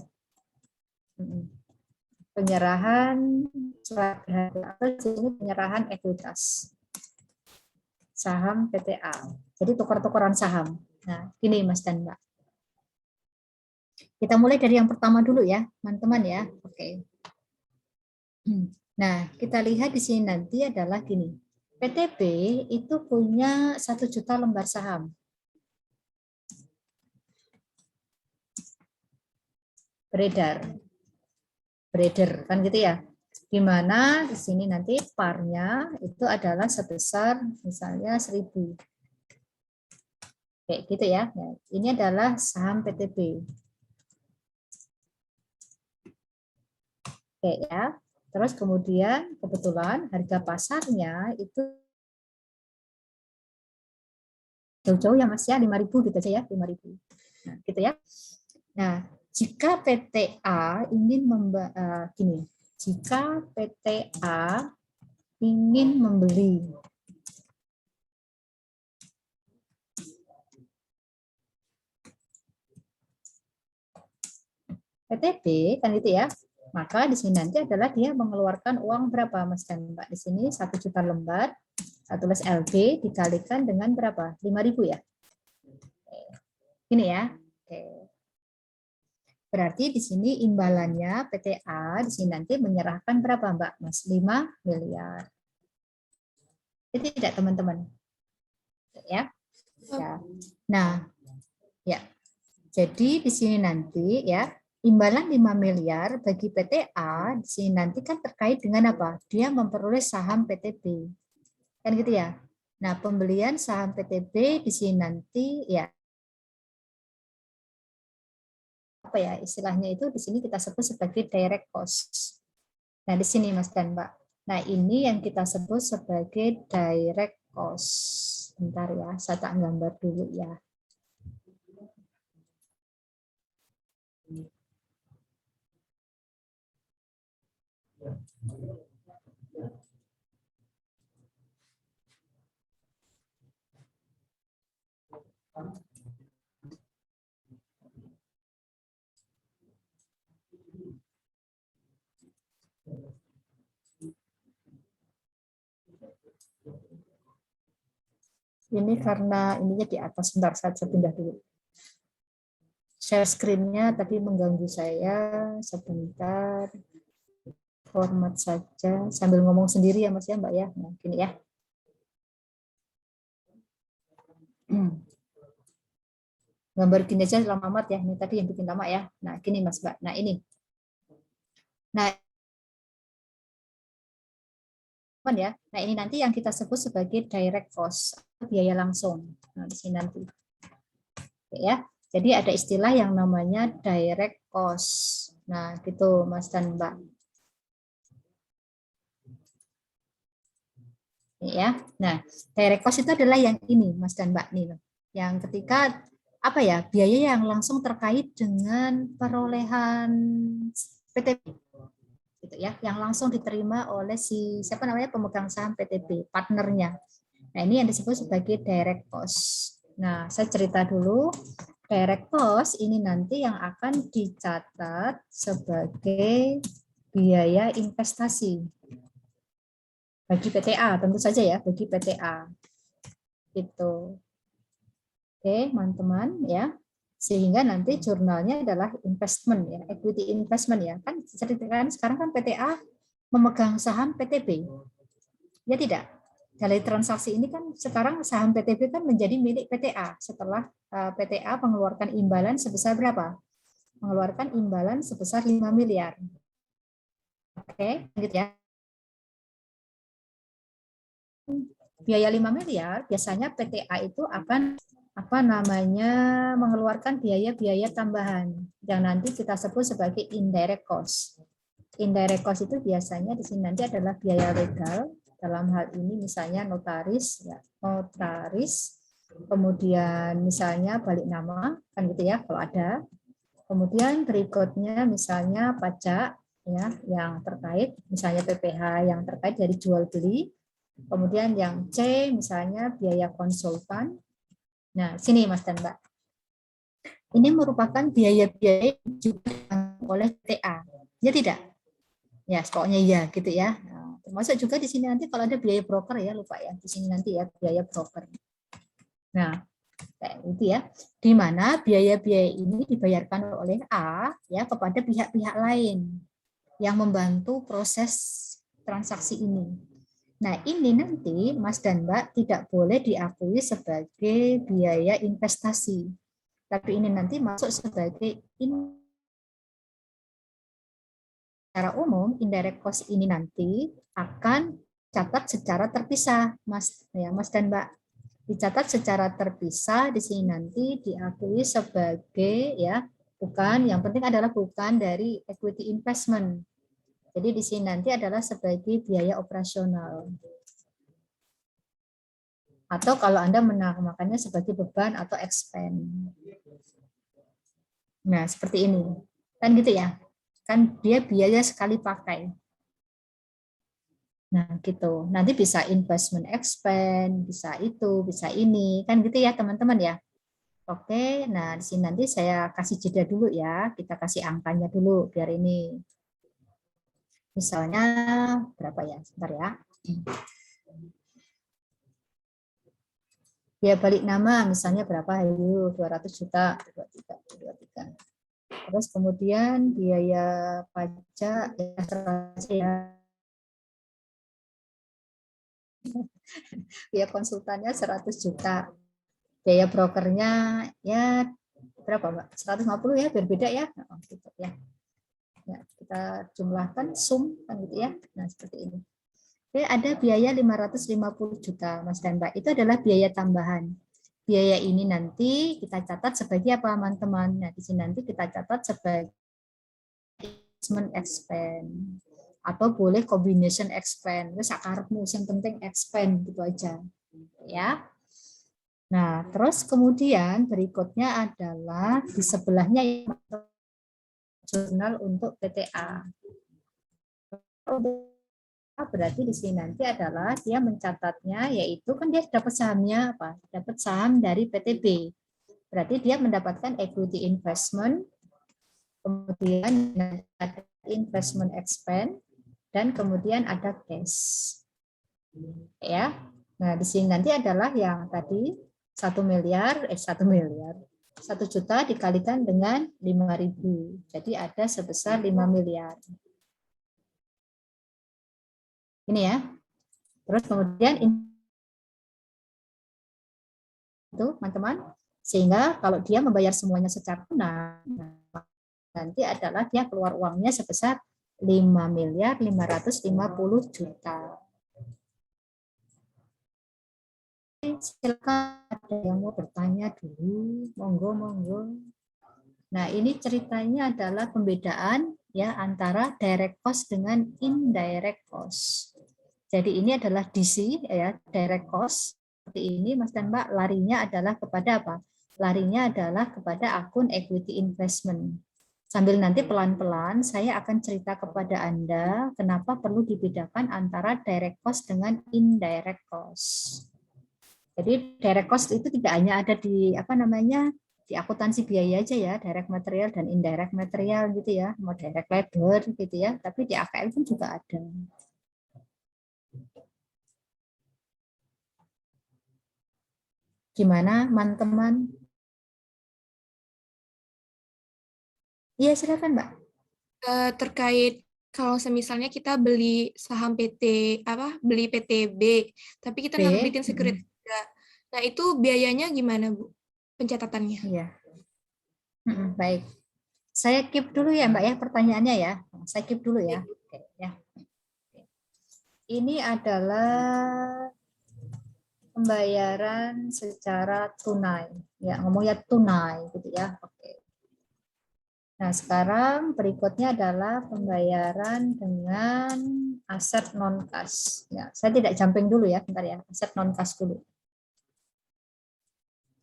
Penyerahan surat berharga atau penyerahan ekuitas saham PTA. Jadi tukar-tukaran saham. Nah, ini Mas dan Mbak. Kita mulai dari yang pertama dulu ya, teman-teman ya. Oke. Nah, kita lihat di sini nanti adalah gini. PTB itu punya 1 juta lembar saham. Beredar kan gitu ya. Di mana di sini nanti parnya itu adalah sebesar misalnya 1.000. Kayak gitu ya. Nah, ini adalah saham PTB. Oke ya. Terus kemudian kebetulan harga pasarnya itu jauh-jauh ya Mas ya, 5.000 gitu aja ya, 5.000. Nah, gitu ya. Nah, jika PTA ingin jika PTA ingin membeli PTB kan itu ya, maka di sini nanti adalah dia mengeluarkan uang berapa Mas dan Mbak? Di sini 1 juta lembar, tulis LB dikalikan dengan berapa? 5.000 ya. Ini ya. Oke. Berarti di sini imbalannya PTA di sini nanti menyerahkan berapa Mbak? Mas 5 miliar. Itu tidak teman-teman? Ya. Ya. Nah, ya. Jadi di sini nanti ya imbalan 5 miliar bagi PTA di sini nanti kan terkait dengan apa? Dia memperoleh saham PTB. Kan gitu ya. Nah, pembelian saham PTB di sini nanti ya apa ya istilahnya itu di sini kita sebut sebagai direct cost. Nah, di sini Mas dan Mbak. Nah, ini yang kita sebut sebagai direct cost. Bentar ya, saya tak gambar dulu ya. Ini karena ininya di atas, sebentar saya pindah dulu. Share screen-nya tadi mengganggu saya, sebentar. Format saja, sambil ngomong sendiri ya Mas ya Mbak ya. Nah, gini ya. Gambar gini aja lama amat ya, ini tadi yang bikin lama ya. Nah, gini Mas Mbak. Nah, ini. Nah, ya. Nah, ini nanti yang kita sebut sebagai direct cost, biaya langsung. Nah, di sini nanti. Oke, ya. Jadi ada istilah yang namanya direct cost. Nah, gitu Mas dan Mbak. Ya. Nah, direct cost itu adalah yang ini Mas dan Mbak nih. Yang ketika apa ya? Biaya yang langsung terkait dengan perolehan PTB. Gitu ya, yang langsung diterima oleh si siapa namanya pemegang saham PTB, partnernya. Nah, ini yang disebut sebagai direct cost. Nah, saya cerita dulu. Direct cost ini nanti yang akan dicatat sebagai biaya investasi bagi PTA, tentu saja ya, bagi PTA. Gitu. Oke, teman-teman ya. Sehingga nanti jurnalnya adalah investment ya, equity investment ya. Kan ceritakan sekarang kan PTA memegang saham PTB. Ya tidak. Dari transaksi ini kan sekarang saham PTB kan menjadi milik PTA setelah PTA mengeluarkan imbalan sebesar berapa? Mengeluarkan imbalan sebesar 5 miliar. Oke, gitu ya. Biaya 5 miliar biasanya PTA itu akan mengeluarkan biaya-biaya tambahan yang nanti kita sebut sebagai indirect cost. Indirect cost itu biasanya di sini nanti adalah biaya legal, dalam hal ini misalnya notaris, ya, notaris, Kemudian misalnya balik nama, kan gitu ya kalau ada. Kemudian berikutnya misalnya pajak ya yang terkait, misalnya PPh yang terkait dari jual beli. Kemudian yang C misalnya biaya konsultan. Nah, sini Mas dan Mbak. Ini merupakan biaya-biaya juga oleh TA. Ya tidak? Ya, pokoknya iya gitu ya. Nah, termasuk juga di sini nanti kalau ada biaya broker ya, lupa ya. Di sini nanti ya biaya broker. Nah, kayak gitu ya. Di mana biaya-biaya ini dibayarkan oleh A ya kepada pihak-pihak lain yang membantu proses transaksi ini. Nah, ini nanti Mas dan Mbak tidak boleh diakui sebagai biaya investasi. Tapi ini nanti masuk sebagai secara umum indirect cost ini nanti akan catat secara terpisah, Mas dan Mbak. Dicatat secara terpisah di sini nanti diakui sebagai ya bukan, yang penting adalah bukan dari equity investment. Jadi di sini nanti adalah sebagai biaya operasional. Atau kalau Anda menamakannya sebagai beban atau expense. Nah, seperti ini. Kan gitu ya. Kan dia biaya sekali pakai. Nah, gitu. Nanti bisa investment expense, bisa itu, bisa ini. Kan gitu ya, teman-teman ya. Oke, nah di sini nanti saya kasih jeda dulu ya. Kita kasih angkanya dulu biar ini. Misalnya berapa ya? Sebentar ya. Biaya balik nama misalnya berapa? Ayo 200 juta, 23. Terus kemudian biaya pajak ya biaya konsultannya 100 juta. Biaya brokernya ya berapa, Mbak? 150 ya, berbeda ya. Nah, gitu ya. Ya, kita jumlahkan sum kan gitu ya. Nah, seperti ini. Oke, ada biaya 550 juta, Mas dan Mbak. Itu adalah biaya tambahan. Biaya ini nanti kita catat sebagai apa, teman-teman? Nah, di sini nanti kita catat sebagai investment expense atau boleh combination expense. Terus akarmu yang penting expense gitu aja. Ya. Nah, terus kemudian berikutnya adalah di sebelahnya jurnal untuk PTA. Berarti di sini nanti adalah dia mencatatnya, yaitu kan dia dapat sahamnya apa? Dapat saham dari PTB. Berarti dia mendapatkan equity investment, kemudian ada investment expense, dan kemudian ada cash. Ya. Nah, di sini nanti adalah yang tadi 1 juta dikalikan dengan 5.000. Jadi ada sebesar 5 miliar. Ini ya. Terus kemudian itu teman-teman, sehingga kalau dia membayar semuanya secara tunai, nanti adalah dia keluar uangnya sebesar 5.550 juta. Silakan ada yang mau bertanya dulu, monggo. Nah, ini ceritanya adalah pembedaan ya antara direct cost dengan indirect cost. Jadi ini adalah DC ya, direct cost seperti ini Mas dan Mbak, larinya adalah kepada apa? Larinya adalah kepada akun equity investment. Sambil nanti pelan-pelan saya akan cerita kepada Anda kenapa perlu dibedakan antara direct cost dengan indirect cost. Jadi direct cost itu tidak hanya ada di di akuntansi biaya aja ya, direct material dan indirect material gitu ya, mau direct labor gitu ya, tapi di AKL pun juga ada. Gimana, teman-teman? Iya, silakan, Mbak. Terkait kalau misalnya kita beli saham beli PTB, tapi kita nerbitin security juga. Nah, itu biayanya gimana, Bu? Pencatatannya. Iya. Baik. Saya keep dulu ya, Mbak ya, pertanyaannya ya. Saya keep dulu ya. Oke, ya. Ini adalah pembayaran secara tunai. Ya, ngomongnya tunai gitu ya. Oke. Nah, sekarang berikutnya adalah pembayaran dengan aset non-cash. Ya, saya tidak jumping dulu ya, bentar ya. Aset non-cash dulu.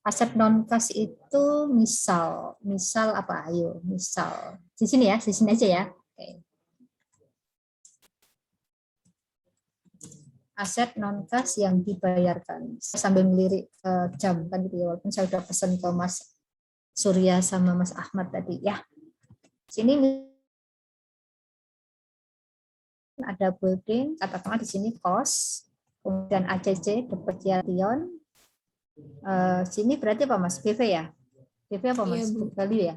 Aset non kas itu misal apa? Ayo, misal di sini ya, di sini aja ya. Oke. Aset non kas yang dibayarkan. Saya sambil melirik jam kan gitu ya, walaupun saya sudah pesan ke Mas Surya sama Mas Ahmad tadi ya. Sini ada building, katakanlah di sini cost, kemudian ACC depreciation. Sini berarti apa Mas? PV ya? PV apa Mas? Iya, Bu. Book value ya?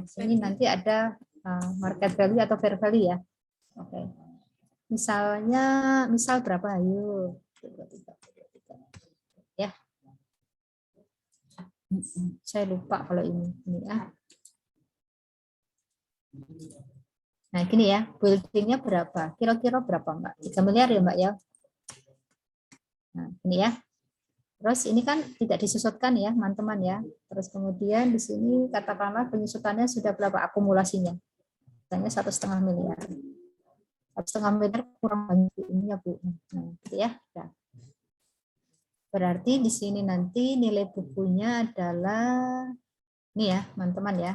Sini nanti ada market value atau fair value ya. Oke. Misal berapa? Ayo. Ya. Saya lupa kalau ini ya. Nah, gini ya, buildingnya berapa? Kira-kira berapa, Mbak? 3 miliar ya, Mbak ya? Nah, ini ya. Terus ini kan tidak disusutkan ya, teman-teman ya. Terus kemudian di sini katakanlah penyusutannya sudah berapa akumulasinya? Misalnya 1,5 miliar. 1,5 miliar kurang banyak ini ya, Bu. Nah, gitu ya. Nah. Berarti di sini nanti nilai bukunya adalah ini ya, teman-teman ya.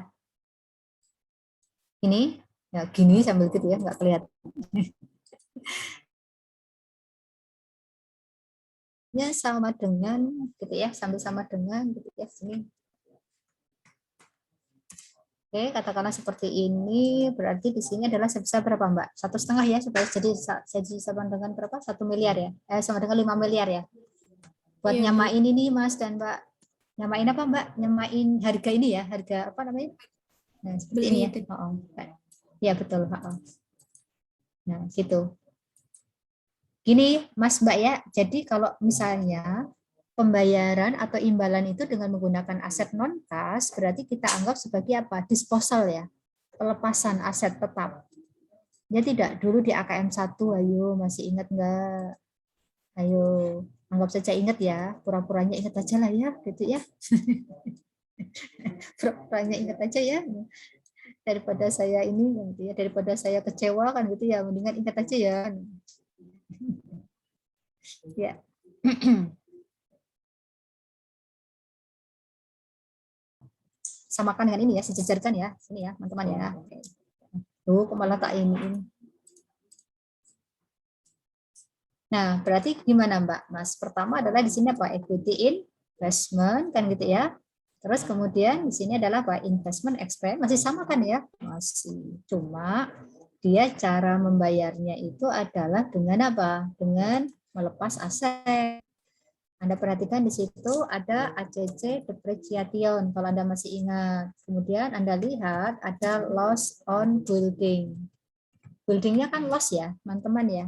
Ini ya gini sambil gitu ya, nggak kelihatan. Ya sama dengan gitu ya, sambil sama dengan gitu ya sini. Oke, katakanlah seperti ini, berarti di sini adalah sebesar berapa Mbak? 1,5 ya, supaya jadi sama dengan berapa? 1 miliar ya, sama dengan 5 miliar ya. Buat Iya, nyamain ini Mas dan Mbak, nyamain apa Mbak? Nyamain harga ini ya, harga apa namanya? Nah seperti ini ya. Ya betul. Nah gitu. Gini Mas Mbak ya, jadi kalau misalnya pembayaran atau imbalan itu dengan menggunakan aset non kas, berarti kita anggap sebagai apa? Disposal ya, pelepasan aset tetap. Ya tidak, dulu di AKM 1, ayo masih ingat enggak? Ayo, anggap saja ingat ya, pura-puranya ingat aja lah ya, gitu ya. Pura-puranya ingat aja ya. Daripada saya ini, gitu ya, daripada saya kecewa kan gitu ya, mendingan ingat aja ya. Ya. Samakan dengan ini ya, sejajarkan ya, sini ya, teman-teman ya. Tuh, malah tak ini. Nah, berarti gimana Mbak? Mas, pertama adalah di sini apa? Equity investment kan gitu ya. Terus kemudian di sini adalah apa? Investment expense, masih sama kan ya? Masih. Cuma dia cara membayarnya itu adalah dengan apa? Dengan melepas aset. Anda perhatikan di situ ada ACC depreciation kalau Anda masih ingat. Kemudian Anda lihat ada loss on building. Buildingnya kan loss ya, teman-teman ya.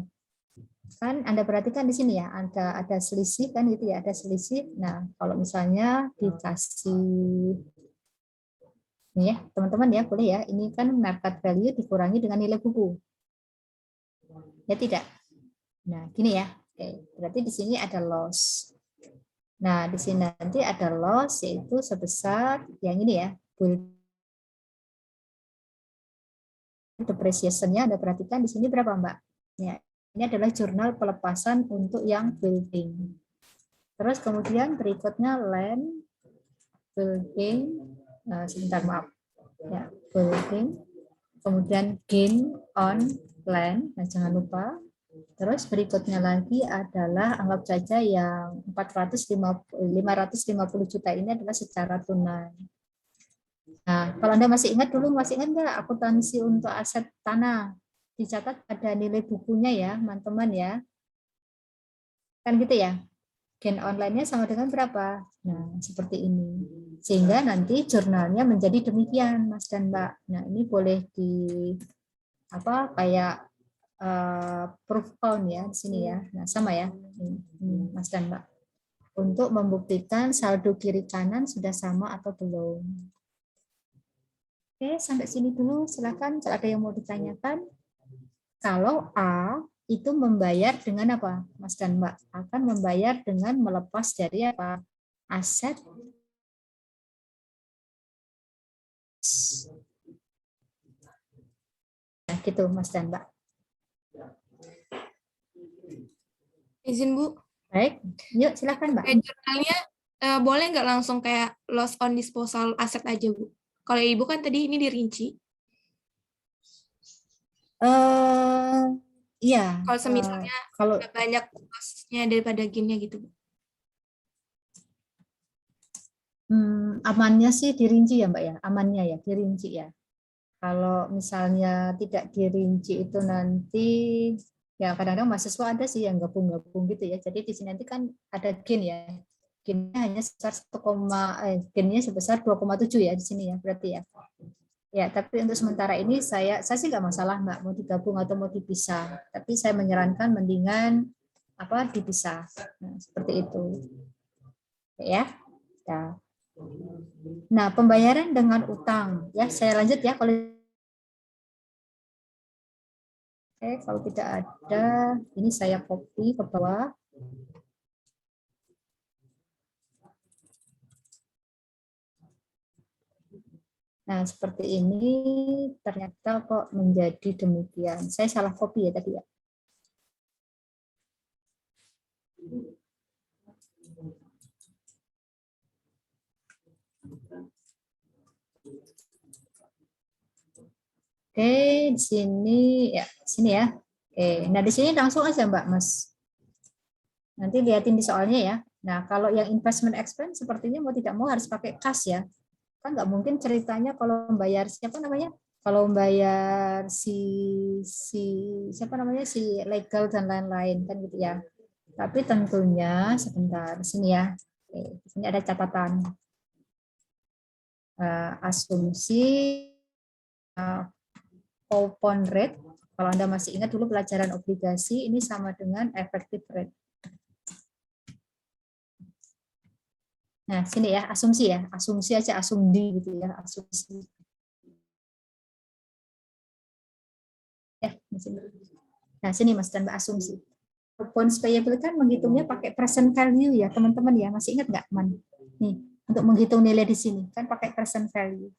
Kan Anda perhatikan di sini ya, ada selisih kan gitu ya, ada selisih. Nah, kalau misalnya dikasih ini ya, teman-teman ya, boleh ya. Ini kan market value dikurangi dengan nilai buku. Ya tidak. Nah, gini ya. Oke, berarti di sini ada loss. Nah, di sini nanti ada loss yaitu sebesar yang ini ya. Depreciation-nya Anda perhatikan di sini berapa, Mbak? Ya, ini adalah jurnal pelepasan untuk yang building. Terus kemudian berikutnya land, building, sebentar maaf, ya, building, kemudian gain on land, nah jangan lupa. Terus berikutnya lagi adalah anggap saja yang 550 juta ini adalah secara tunai. Nah, kalau Anda masih ingat dulu, masih ingat nggak akuntansi untuk aset tanah? Dicatat ada nilai bukunya ya, teman-teman ya. Kan gitu ya. Gain online-nya sama dengan berapa? Nah, seperti ini. Sehingga nanti jurnalnya menjadi demikian, Mas dan Mbak. Nah, ini boleh di apa kayak proof count ya di sini ya. Nah, sama ya. Ini, Mas dan Mbak. Untuk membuktikan saldo kiri kanan sudah sama atau belum. Oke, sampai sini dulu. Silakan kalau ada yang mau ditanyakan. Kalau A itu membayar dengan apa, Mas dan Mbak? Akan membayar dengan melepas dari apa? Aset. Nah, gitu, Mas dan Mbak. Izin Bu. Baik, yuk silakan Mbak. Jurnalnya boleh nggak langsung kayak loss on disposal aset aja, Bu? Kalau Ibu kan tadi ini dirinci. Iya. Kalau semisalnya Kalau banyak loss-nya daripada gain-nya gitu, Bu. amannya sih dirinci ya Mbak ya, amannya ya dirinci ya. Kalau misalnya tidak dirinci itu nanti ya kadang-kadang mahasiswa ada sih yang gabung-gabung gitu ya. Jadi di sini nanti kan ada gain ya. Gainnya hanya sebesar 2,7 ya di sini ya berarti ya. Ya, tapi untuk sementara ini saya sih nggak masalah Mbak mau digabung atau mau dipisah. Tapi saya menyarankan mendingan dipisah. Nah, seperti itu. Ya. Ya. Nah, pembayaran dengan utang. Ya, saya lanjut ya kalau kalau tidak ada, ini saya copy ke bawah. Nah, seperti ini ternyata kok menjadi demikian. Saya salah copy ya tadi ya. Oke, di sini ya. Oke, nah di sini langsung aja Mbak Mas. Nanti lihatin di soalnya ya. Nah, kalau yang investment expense sepertinya mau tidak mau harus pakai kas ya. Kan nggak mungkin ceritanya kalau membayar siapa namanya? Kalau membayar si legal dan lain-lain kan gitu ya. Tapi tentunya sebentar sini ya. Oke, di sini ada catatan. Asumsi coupon rate, kalau Anda masih ingat dulu pelajaran obligasi, ini sama dengan effective rate. Nah, sini ya, asumsi aja, asumdi gitu ya, asumsi. Nah, sini Mas dan Mbak asumsi. Coupons payable kan menghitungnya pakai present value ya, teman-teman ya, masih ingat nggak, Man? Nih, untuk menghitung nilai di sini kan pakai present value.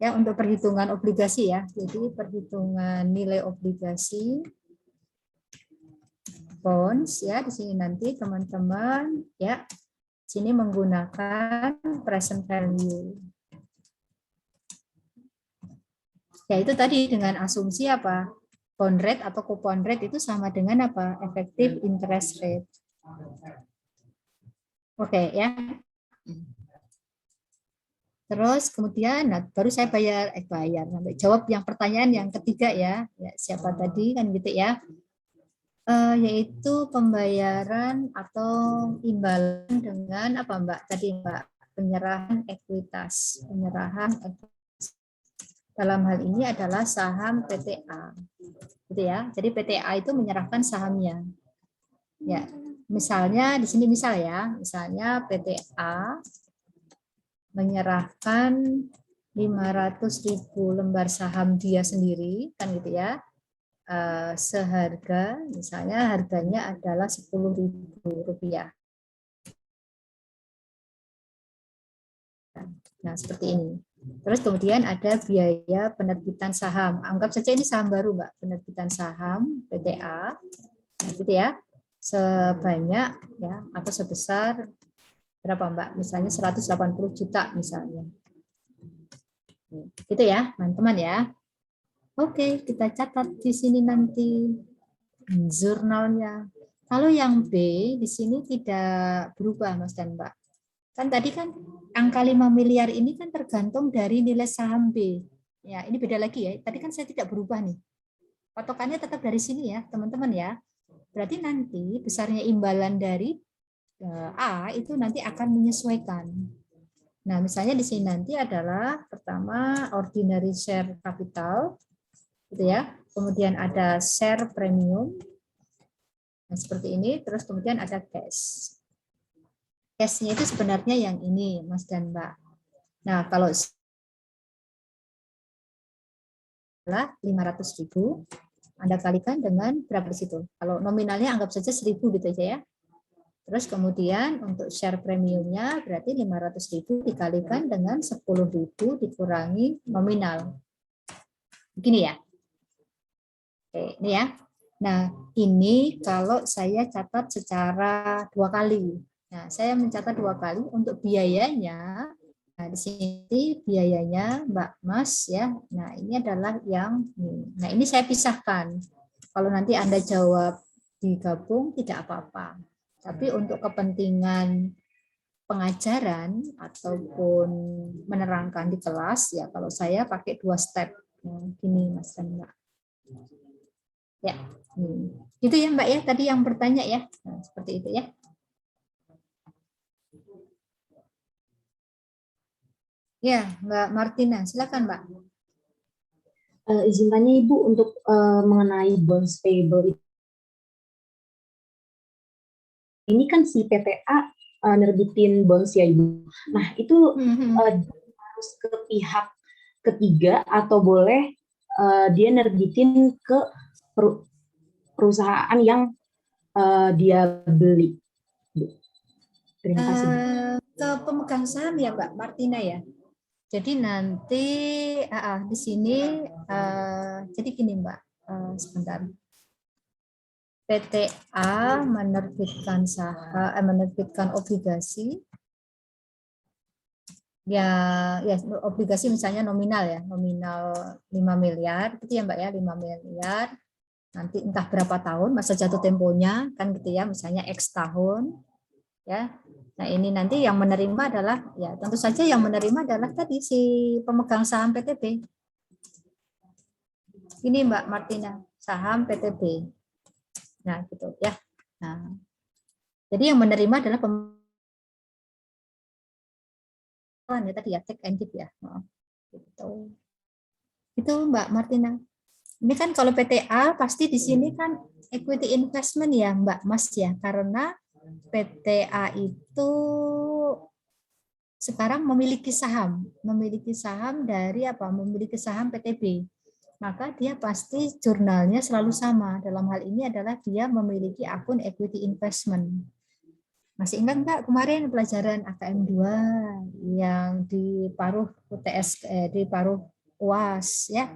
Ya, untuk perhitungan obligasi ya. Jadi perhitungan nilai obligasi bonds ya di sini nanti teman-teman ya. Sini menggunakan present value. Ya itu tadi dengan asumsi apa? Bond rate atau coupon rate itu sama dengan apa? Effective interest rate. Oke ya. Terus kemudian baru saya bayar sampai jawab yang pertanyaan yang ketiga ya. Siapa tadi kan gitu ya. Yaitu pembayaran atau imbalan dengan apa Mbak tadi Mbak, penyerahan ekuitas. Dalam hal ini adalah saham PTA. Gitu ya. Jadi PTA itu menyerahkan sahamnya. Ya. Misalnya di sini misalnya PTA menyerahkan 500.000 lembar saham dia sendiri kan gitu ya, seharga misalnya harganya adalah Rp10.000. Nah seperti ini. Terus kemudian ada biaya penerbitan saham, anggap saja ini saham baru Mbak, penerbitan saham PTA gitu ya, sebanyak ya atau sebesar berapa Mbak? Misalnya 180 juta misalnya. Gitu ya, teman-teman ya. Oke, kita catat di sini nanti jurnalnya. Kalau yang B di sini tidak berubah Mas dan Mbak. Kan tadi kan angka 5 miliar ini kan tergantung dari nilai saham B. Ya, ini beda lagi ya. Tadi kan saya tidak berubah nih. Patokannya tetap dari sini ya, teman-teman ya. Berarti nanti besarnya imbalan dari A itu nanti akan menyesuaikan. Nah, misalnya di sini nanti adalah pertama ordinary share capital, gitu ya. Kemudian ada share premium, nah, seperti ini. Terus kemudian ada cash. Cashnya itu sebenarnya yang ini, Mas dan Mbak. Nah, kalau adalah 500.000, Anda kalikan dengan berapa di situ? Kalau nominalnya anggap saja 1.000 gitu aja ya. Terus kemudian untuk share premiumnya berarti 500.000 dikalikan dengan 10.000 dikurangi nominal. Begini ya. Oke, ini ya. Nah, ini kalau saya catat secara 2 kali. Nah, saya mencatat 2 kali untuk biayanya. Nah, di sini biayanya Mbak Mas ya. Nah, ini adalah yang ini. Nah, ini saya pisahkan. Kalau nanti Anda jawab digabung tidak apa-apa. Tapi untuk kepentingan pengajaran ataupun menerangkan di kelas ya, kalau saya pakai 2 step. Gini Mas dan Mbak. Ya, itu ya Mbak ya, tadi yang bertanya ya. Nah, seperti itu ya. Ya, Mbak Martina, silakan Mbak. Izin tanya Ibu untuk mengenai bonds payable ini kan si PTA nerbitin bonds ya Ibu. Nah itu harus ke pihak ketiga atau boleh dia nerbitin ke perusahaan yang dia beli. Terima kasih. Ke pemegang saham ya Mbak Martina ya. Jadi nanti di sini jadi gini Mbak, sebentar. PTA menerbitkan saham, menerbitkan obligasi. Ya obligasi misalnya nominal ya, nominal 5 miliar, gitu ya Mbak ya, 5 miliar. Nanti entah berapa tahun masa jatuh temponya kan gitu ya, misalnya X tahun ya. Nah, ini nanti yang menerima adalah ya tentu saja yang menerima adalah tadi si pemegang saham PTB. Ini Mbak Martina, saham PTB. Nah, gitu ya. Nah, jadi yang menerima adalah ya tadi ya, take and give ya. Gitu. Itu Mbak Martina. Ini kan kalau PTA pasti di sini kan equity investment ya Mbak Mas ya, karena PTA itu sekarang memiliki saham dari apa? Memiliki saham PTB. Maka dia pasti jurnalnya selalu sama. Dalam hal ini adalah dia memiliki akun equity investment. Masih ingat nggak kemarin pelajaran AKM 2 yang di paruh UTS di paruh UAS ya?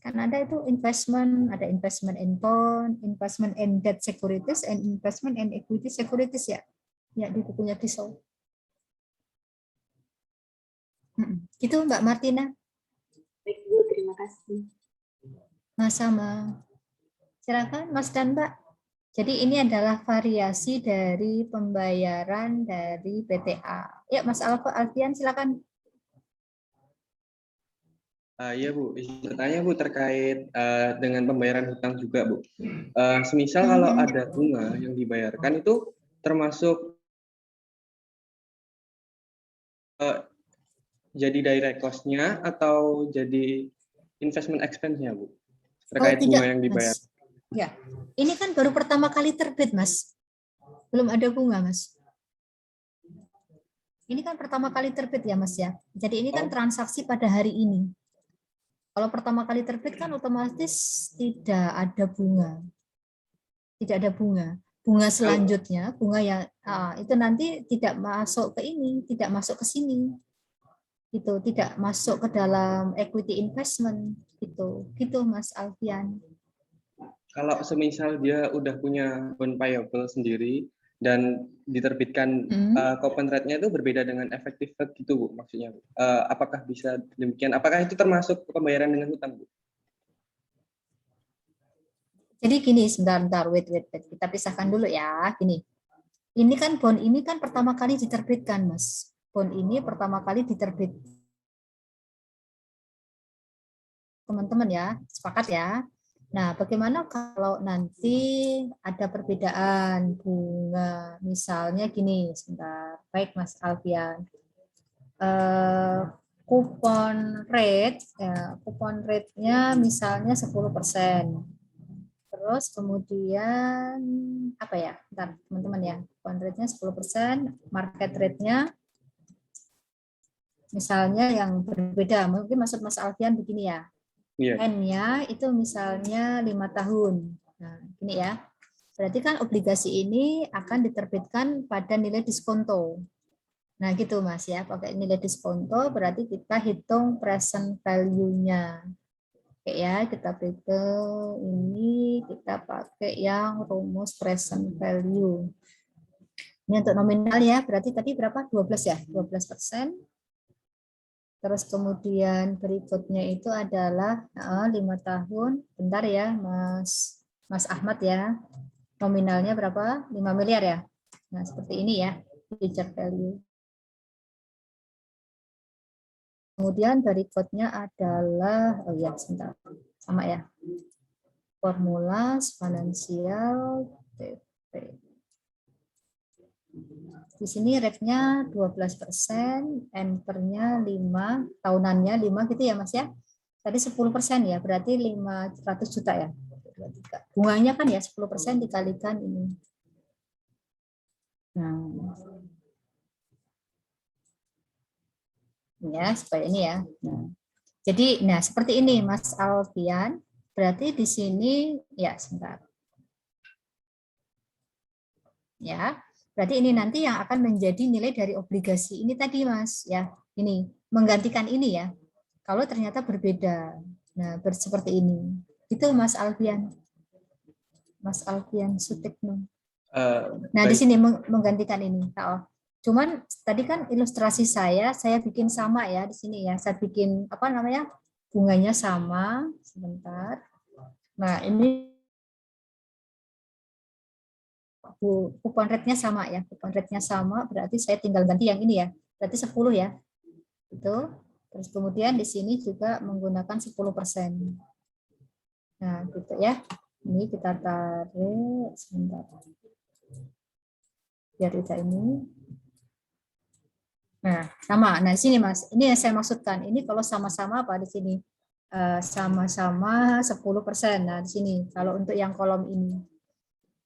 Kan ada itu investment, ada investment in bond, investment in debt securities, and investment in equity securities ya. Ya di bukunya Tissot. Gitu Mbak Martina. Baik Bu, terima kasih. Sama. Silakan Mas dan Mbak. Jadi ini adalah variasi dari pembayaran dari PTA. Ya Mas Alfian silakan. Iya Bu, izin bertanya Bu terkait dengan pembayaran hutang juga Bu. Semisal kalau ada bunga yang dibayarkan itu termasuk jadi direct cost-nya atau jadi investment expense-nya Bu? Terkait tidak, bunga yang dibayar. Mas. Ya, ini kan baru pertama kali terbit Mas. Belum ada bunga Mas. Ini kan pertama kali terbit ya Mas ya. Jadi ini kan transaksi pada hari ini. Kalau pertama kali terbit kan otomatis tidak ada bunga. Tidak ada bunga. Bunga selanjutnya, bunga yang itu nanti tidak masuk ke ini, tidak masuk ke sini. Gitu, tidak masuk ke dalam equity investment gitu. Gitu Mas Alfian. Kalau semisal dia udah punya bond payable sendiri dan diterbitkan coupon rate-nya itu berbeda dengan effective rate gitu Bu, maksudnya Bu. Apakah bisa demikian? Apakah itu termasuk pembayaran dengan hutang Bu? Jadi gini, sebentar, wait. Kita pisahkan dulu ya. Gini, ini kan bond ini kan pertama kali diterbitkan Mas. Bond ini pertama kali diterbit. Teman-teman ya, sepakat ya. Nah, bagaimana kalau nanti ada perbedaan bunga, misalnya gini, sebentar. Baik, Mas Alfian. Kupon rate, ya, kupon rate-nya misalnya 10%. Terus kemudian apa ya? Bentar, teman-teman ya. Kupon rate-nya 10%, market rate-nya misalnya yang berbeda. Mungkin maksud Mas Alfian begini ya. N-nya itu misalnya 5 tahun. Nah, ini ya. Berarti kan obligasi ini akan diterbitkan pada nilai diskonto. Nah, gitu Mas ya. Pakai nilai diskonto berarti kita hitung present value-nya. Oke ya, kita hitung ini kita pakai yang rumus present value. Ini untuk nominal ya, berarti tadi berapa? 12 ya, 12%. Terus kemudian berikutnya itu adalah 5 tahun. Bentar ya, Mas Ahmad ya. Nominalnya berapa? 5 miliar ya. Nah, seperti ini ya, future value. Kemudian berikutnya adalah, oh ya, sebentar. Sama ya. Formula finansial TP. Di sini rate-nya 12%, amper-nya 5, tahunannya 5 gitu ya Mas ya. Tadi 10% ya, berarti 500 juta ya. Bunganya kan ya 10% dikalikan ini. Nah, ya supaya ini ya. Nah, jadi, nah seperti ini Mas Alfian. Berarti di sini ya sebentar. Ya, berarti ini nanti yang akan menjadi nilai dari obligasi ini tadi Mas ya. Ini menggantikan ini ya. Kalau ternyata berbeda. Nah, seperti ini. Itu Mas Alfian. Mas Alfian Sutikno. Nah, di sini menggantikan ini. Oh. Cuman tadi kan ilustrasi saya bikin sama ya di sini ya. Saya bikin apa namanya? Bunganya sama. Sebentar. Nah, ini coupon rate-nya sama ya. Coupon rate-nya sama, berarti saya tinggal ganti yang ini ya. Berarti 10 ya. Itu. Terus kemudian di sini juga menggunakan 10%. Nah, gitu ya. Ini kita tarik sebentar. Biar tidak ini. Nah, sama. Nah, di sini Mas. Ini yang saya maksudkan. Ini kalau sama-sama apa di sini? Sama-sama 10%. Nah, di sini kalau untuk yang kolom ini.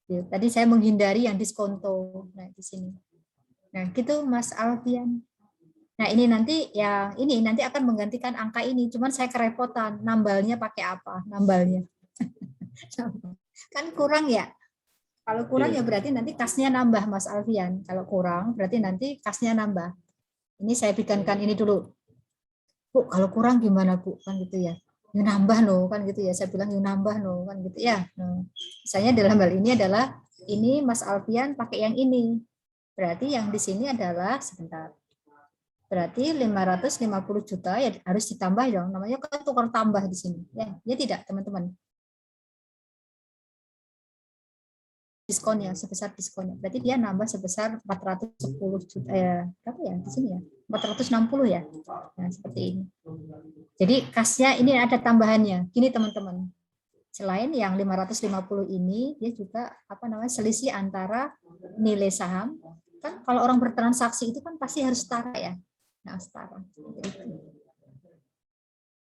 Tadi saya menghindari yang diskonto. Nah, di sini. Nah, gitu Mas Alfian. Nah, ini nanti yang ini nanti akan menggantikan angka ini. Cuman saya kerepotan. Nambalnya pakai apa? Nambalnya. Kan kurang ya. Kalau kurang ya berarti nanti kasnya nambah Mas Alfian. Kalau kurang berarti nanti kasnya nambah. Ini saya bikinkan ini dulu. Bu, kalau kurang gimana Bu? Kan gitu ya. Yuk nambah no, kan gitu ya. Saya bilang yuk nambah no, kan gitu ya. Nah, misalnya dalam hal ini adalah ini Mas Alfian pakai yang ini. Berarti yang di sini adalah sebentar. Berarti 550 juta ya harus ditambah dong. Namanya kan tukar tambah di sini. Ya tidak teman-teman. Diskonnya sebesar diskonnya. Berarti dia nambah sebesar 410 juta berapa ya di sini ya? 460 ya. Nah, seperti ini. Jadi kasnya ini ada tambahannya. Gini teman-teman. Selain yang 550 ini dia juga apa namanya selisih antara nilai saham. Kan kalau orang bertransaksi itu kan pasti harus setara ya. Nah, setara.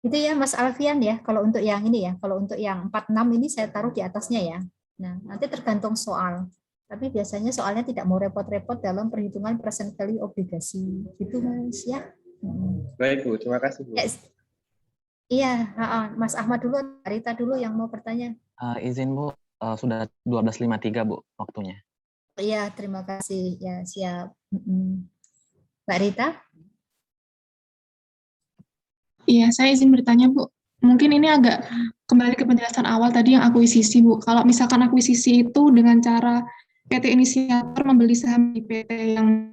Itu ya Mas Alfian ya. Kalau untuk yang ini ya, kalau untuk yang 46 ini saya taruh di atasnya ya. Nah, nanti tergantung soal. Tapi biasanya soalnya tidak mau repot-repot dalam perhitungan present value obligasi. Gitu Mas ya. Baik Bu, terima kasih Bu. Iya, Mas Ahmad dulu, Rita dulu yang mau bertanya. Izin Bu, sudah 12.53 Bu waktunya. Iya, terima kasih. Ya, siap. Mbak Rita? Iya, saya izin bertanya Bu. Mungkin ini agak kembali ke penjelasan awal tadi yang akuisisi Bu. Kalau misalkan akuisisi itu dengan cara PT inisiator membeli saham di PT yang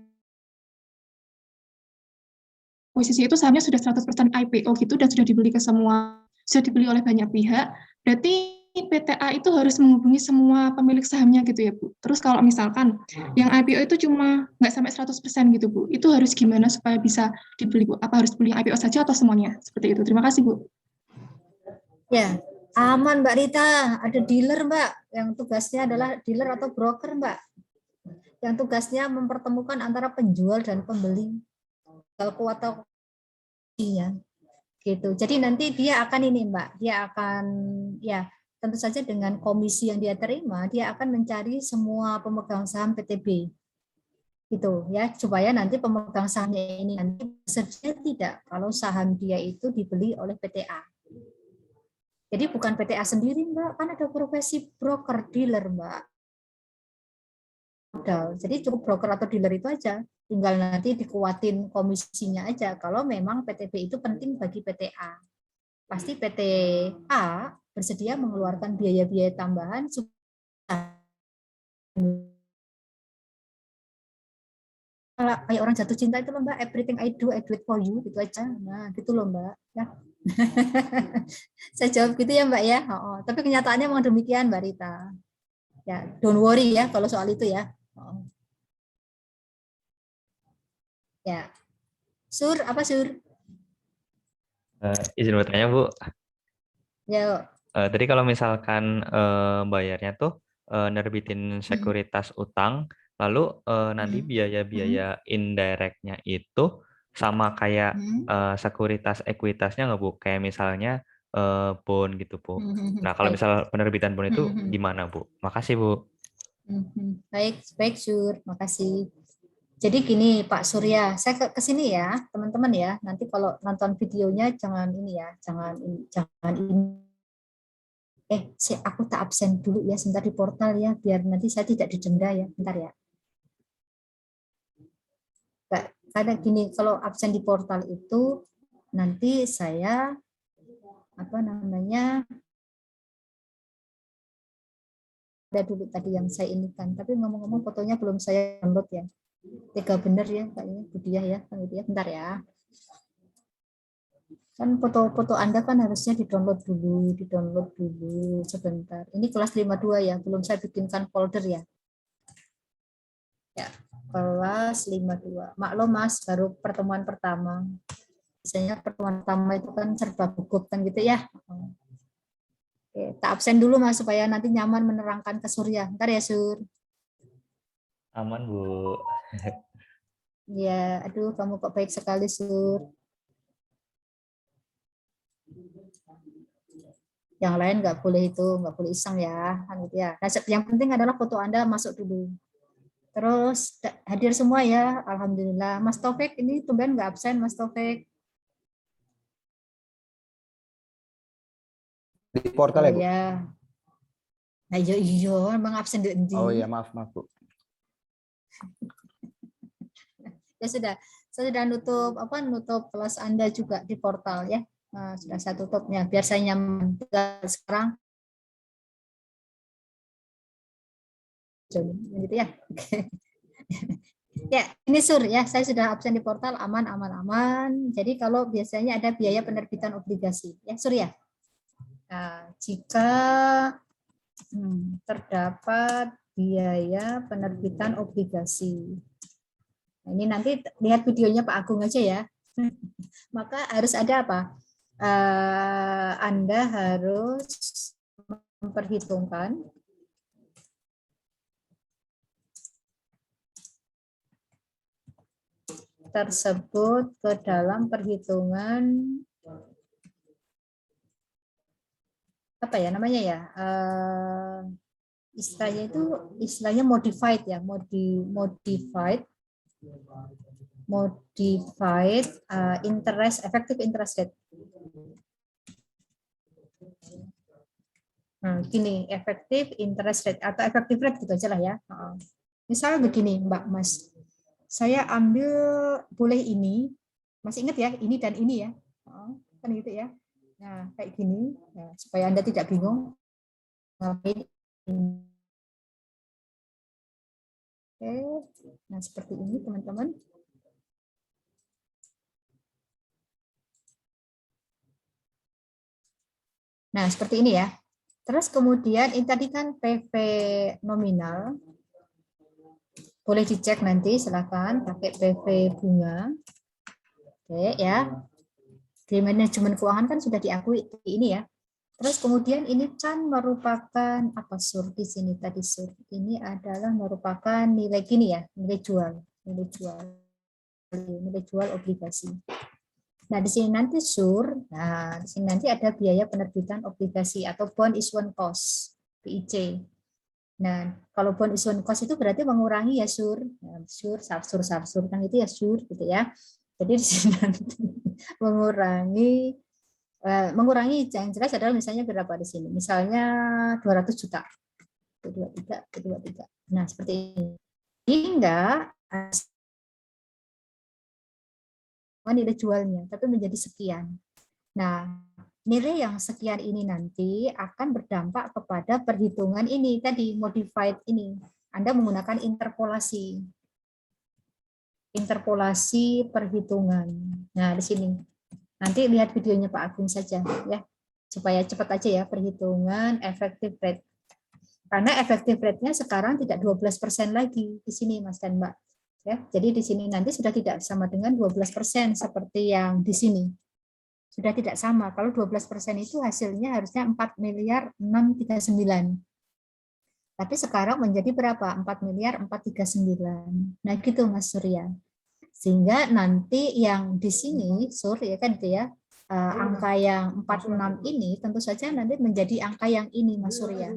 akuisisi itu sahamnya sudah 100% IPO gitu dan sudah dibeli oleh banyak pihak. Berarti PTA itu harus menghubungi semua pemilik sahamnya gitu ya Bu. Terus kalau misalkan yang IPO itu cuma nggak sampai 100% gitu Bu, itu harus gimana supaya bisa dibeli Bu? Apa harus beli IPO saja atau semuanya? Seperti itu. Terima kasih Bu. Ya, aman Mbak Rita. Ada dealer Mbak, yang tugasnya adalah dealer atau broker Mbak. Yang tugasnya mempertemukan antara penjual dan pembeli. Kalau atau iya, gitu. Jadi nanti dia akan ini Mbak, dia akan ya tentu saja dengan komisi yang dia terima, dia akan mencari semua pemegang saham PTB. Gitu ya, supaya nanti pemegang sahamnya ini nanti bersedia tidak kalau saham dia itu dibeli oleh PTA. Jadi bukan PTA sendiri Mbak, kan ada profesi broker dealer Mbak. Jadi cukup broker atau dealer itu aja, tinggal nanti dikuatin komisinya aja. Kalau memang PTB itu penting bagi PTA, pasti PTA bersedia mengeluarkan biaya-biaya tambahan supaya kayak orang jatuh cinta itu loh Mbak, everything I do it for you, gitu aja. Nah, gitu loh Mbak. Ya. Saya jawab gitu ya Mbak ya. Tapi kenyataannya memang demikian Mbak Rita. Ya, don't worry ya kalau soal itu ya. Ya. Sur, apa Sur? Izin bertanya Bu. Ya. Tadi kalau misalkan bayarnya tuh nerbitin sekuritas utang, lalu nanti biaya-biaya indirectnya itu sama kayak sekuritas ekuitasnya nggak Bu? Kayak misalnya bond gitu Bu. Nah kalau misal penerbitan bond itu gimana Bu? Makasih Bu. Baik Sur, makasih. Jadi gini Pak Surya, saya ke sini ya teman-teman ya. Nanti kalau nonton videonya jangan ini ya, jangan ini. Aku tak absen dulu ya sebentar di portal ya, biar nanti saya tidak didenda ya, bentar ya. Karena gini, kalau absen di portal itu nanti saya ada dulu tadi yang saya inikan, tapi ngomong-ngomong fotonya belum saya download ya. Tega bener ya kayaknya Budiah ya, bentar ya. Kan foto-foto Anda kan harusnya di-download dulu sebentar. Ini kelas 52 ya, belum saya bikinkan folder ya. Ya, kelas 52. Maklum Mas, baru pertemuan pertama. Biasanya pertemuan pertama itu kan serba gugup kan gitu ya. Oke, tak absen dulu Mas supaya nanti nyaman menerangkan ke Surya. Bentar ya Sur. Aman Bu. Ya, aduh kamu kok baik sekali Sur. Yang lain nggak boleh iseng ya, kan gitu ya. Nah, yang penting adalah foto Anda masuk dulu. Terus hadir semua ya, alhamdulillah. Mas Taufik ini tumben nggak absen Mas Taufik. Di portal ya Bu? Ya. Nah, iya, emang absen di. Oh iya, maaf Bu. Ya sudah, saya sudah nutup kelas Anda juga di portal ya. Nah, sudah saya tutupnya biar saya nyaman sekarang. Gitu ya. Ya, ini Sur ya, saya sudah absen di portal, aman. Jadi kalau biasanya ada biaya penerbitan obligasi ya Sur ya. Nah, jika terdapat biaya penerbitan obligasi. Nah, ini nanti lihat videonya Pak Agung aja ya. Maka harus ada apa? Anda harus memperhitungkan tersebut ke dalam perhitungan apa ya namanya ya, istilahnya modified ya, modified effective interest rate. Gini, effective interest rate atau effective rate gitu aja lah ya. Misalnya begini Mbak Mas, saya ambil boleh ini, masih ingat ya, ini dan ini ya, kan gitu ya. Nah kayak gini, ya, supaya Anda tidak bingung ngapain. Oke, nah seperti ini teman-teman. Nah seperti ini ya. Terus kemudian ini tadi kan PV nominal, boleh dicek nanti silakan pakai PV bunga. Oke ya. Di manajemen keuangan kan sudah diakui ini ya. Terus kemudian ini kan merupakan apa Sur di sini tadi Sur. Ini adalah merupakan nilai gini ya, nilai jual obligasi. Nah, di sini nanti Sur, nah di sini nanti ada biaya penerbitan obligasi atau bond issuance cost, BIC. Nah, kalau bond issuance cost itu berarti mengurangi ya Sur. Nah, Sur kan itu ya Sur gitu ya. Jadi di sini nanti mengurangi yang jelas adalah misalnya berapa di sini? Misalnya 200 juta. 23. Nah, seperti ini. Hingga nilai jualnya, tapi menjadi sekian. Nah, nilai yang sekian ini nanti akan berdampak kepada perhitungan ini tadi, modified ini. Anda menggunakan interpolasi. interpolasi perhitungan. Nah, di sini. Nanti lihat videonya Pak Agung saja ya. Supaya cepat aja ya perhitungan effective rate. Karena effective rate-nya sekarang tidak 12% lagi di sini Mas dan Mbak. Ya, jadi di sini nanti sudah tidak sama dengan 12% seperti yang di sini. Sudah tidak sama. Kalau 12% itu hasilnya harusnya 4.639.000.000. Tapi sekarang menjadi berapa? 4.439.000.000. Nah, gitu Mas Surya. Sehingga nanti yang di sini ya kan itu ya, angka yang 46 ini tentu saja nanti menjadi angka yang ini Mas Surya.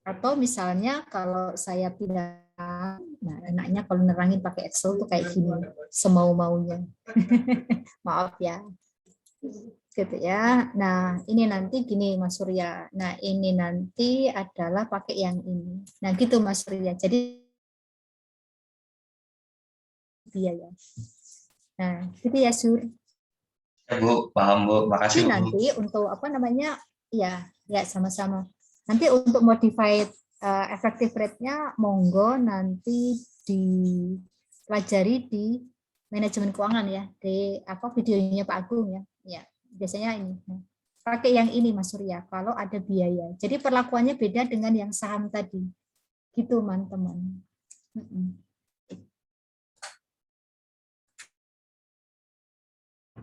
Atau misalnya kalau saya pindah, nah enaknya kalau nerangin pakai Excel tuh kayak gini, semau-maunya. Maaf ya. Gitu ya. Nah, ini nanti gini Mas Surya. Nah, ini nanti adalah pakai yang ini. Nah, gitu Mas Surya. Jadi biaya. Nah, gitu ya Sur. Ya Bu, paham Bu. Makasih Bu. Nanti untuk apa namanya? Ya sama-sama. Nanti untuk modified effective rate-nya monggo nanti dipelajari di manajemen keuangan ya, di apa videonya Pak Agung ya. Ya, biasanya ini. Nah, pakai yang ini Mas Surya kalau ada biaya. Jadi perlakuannya beda dengan yang saham tadi. Gitu, teman-teman.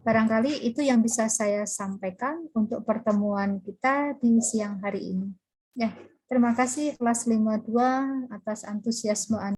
Barangkali itu yang bisa saya sampaikan untuk pertemuan kita di siang hari ini. Ya, terima kasih kelas 52 atas antusiasme Anda.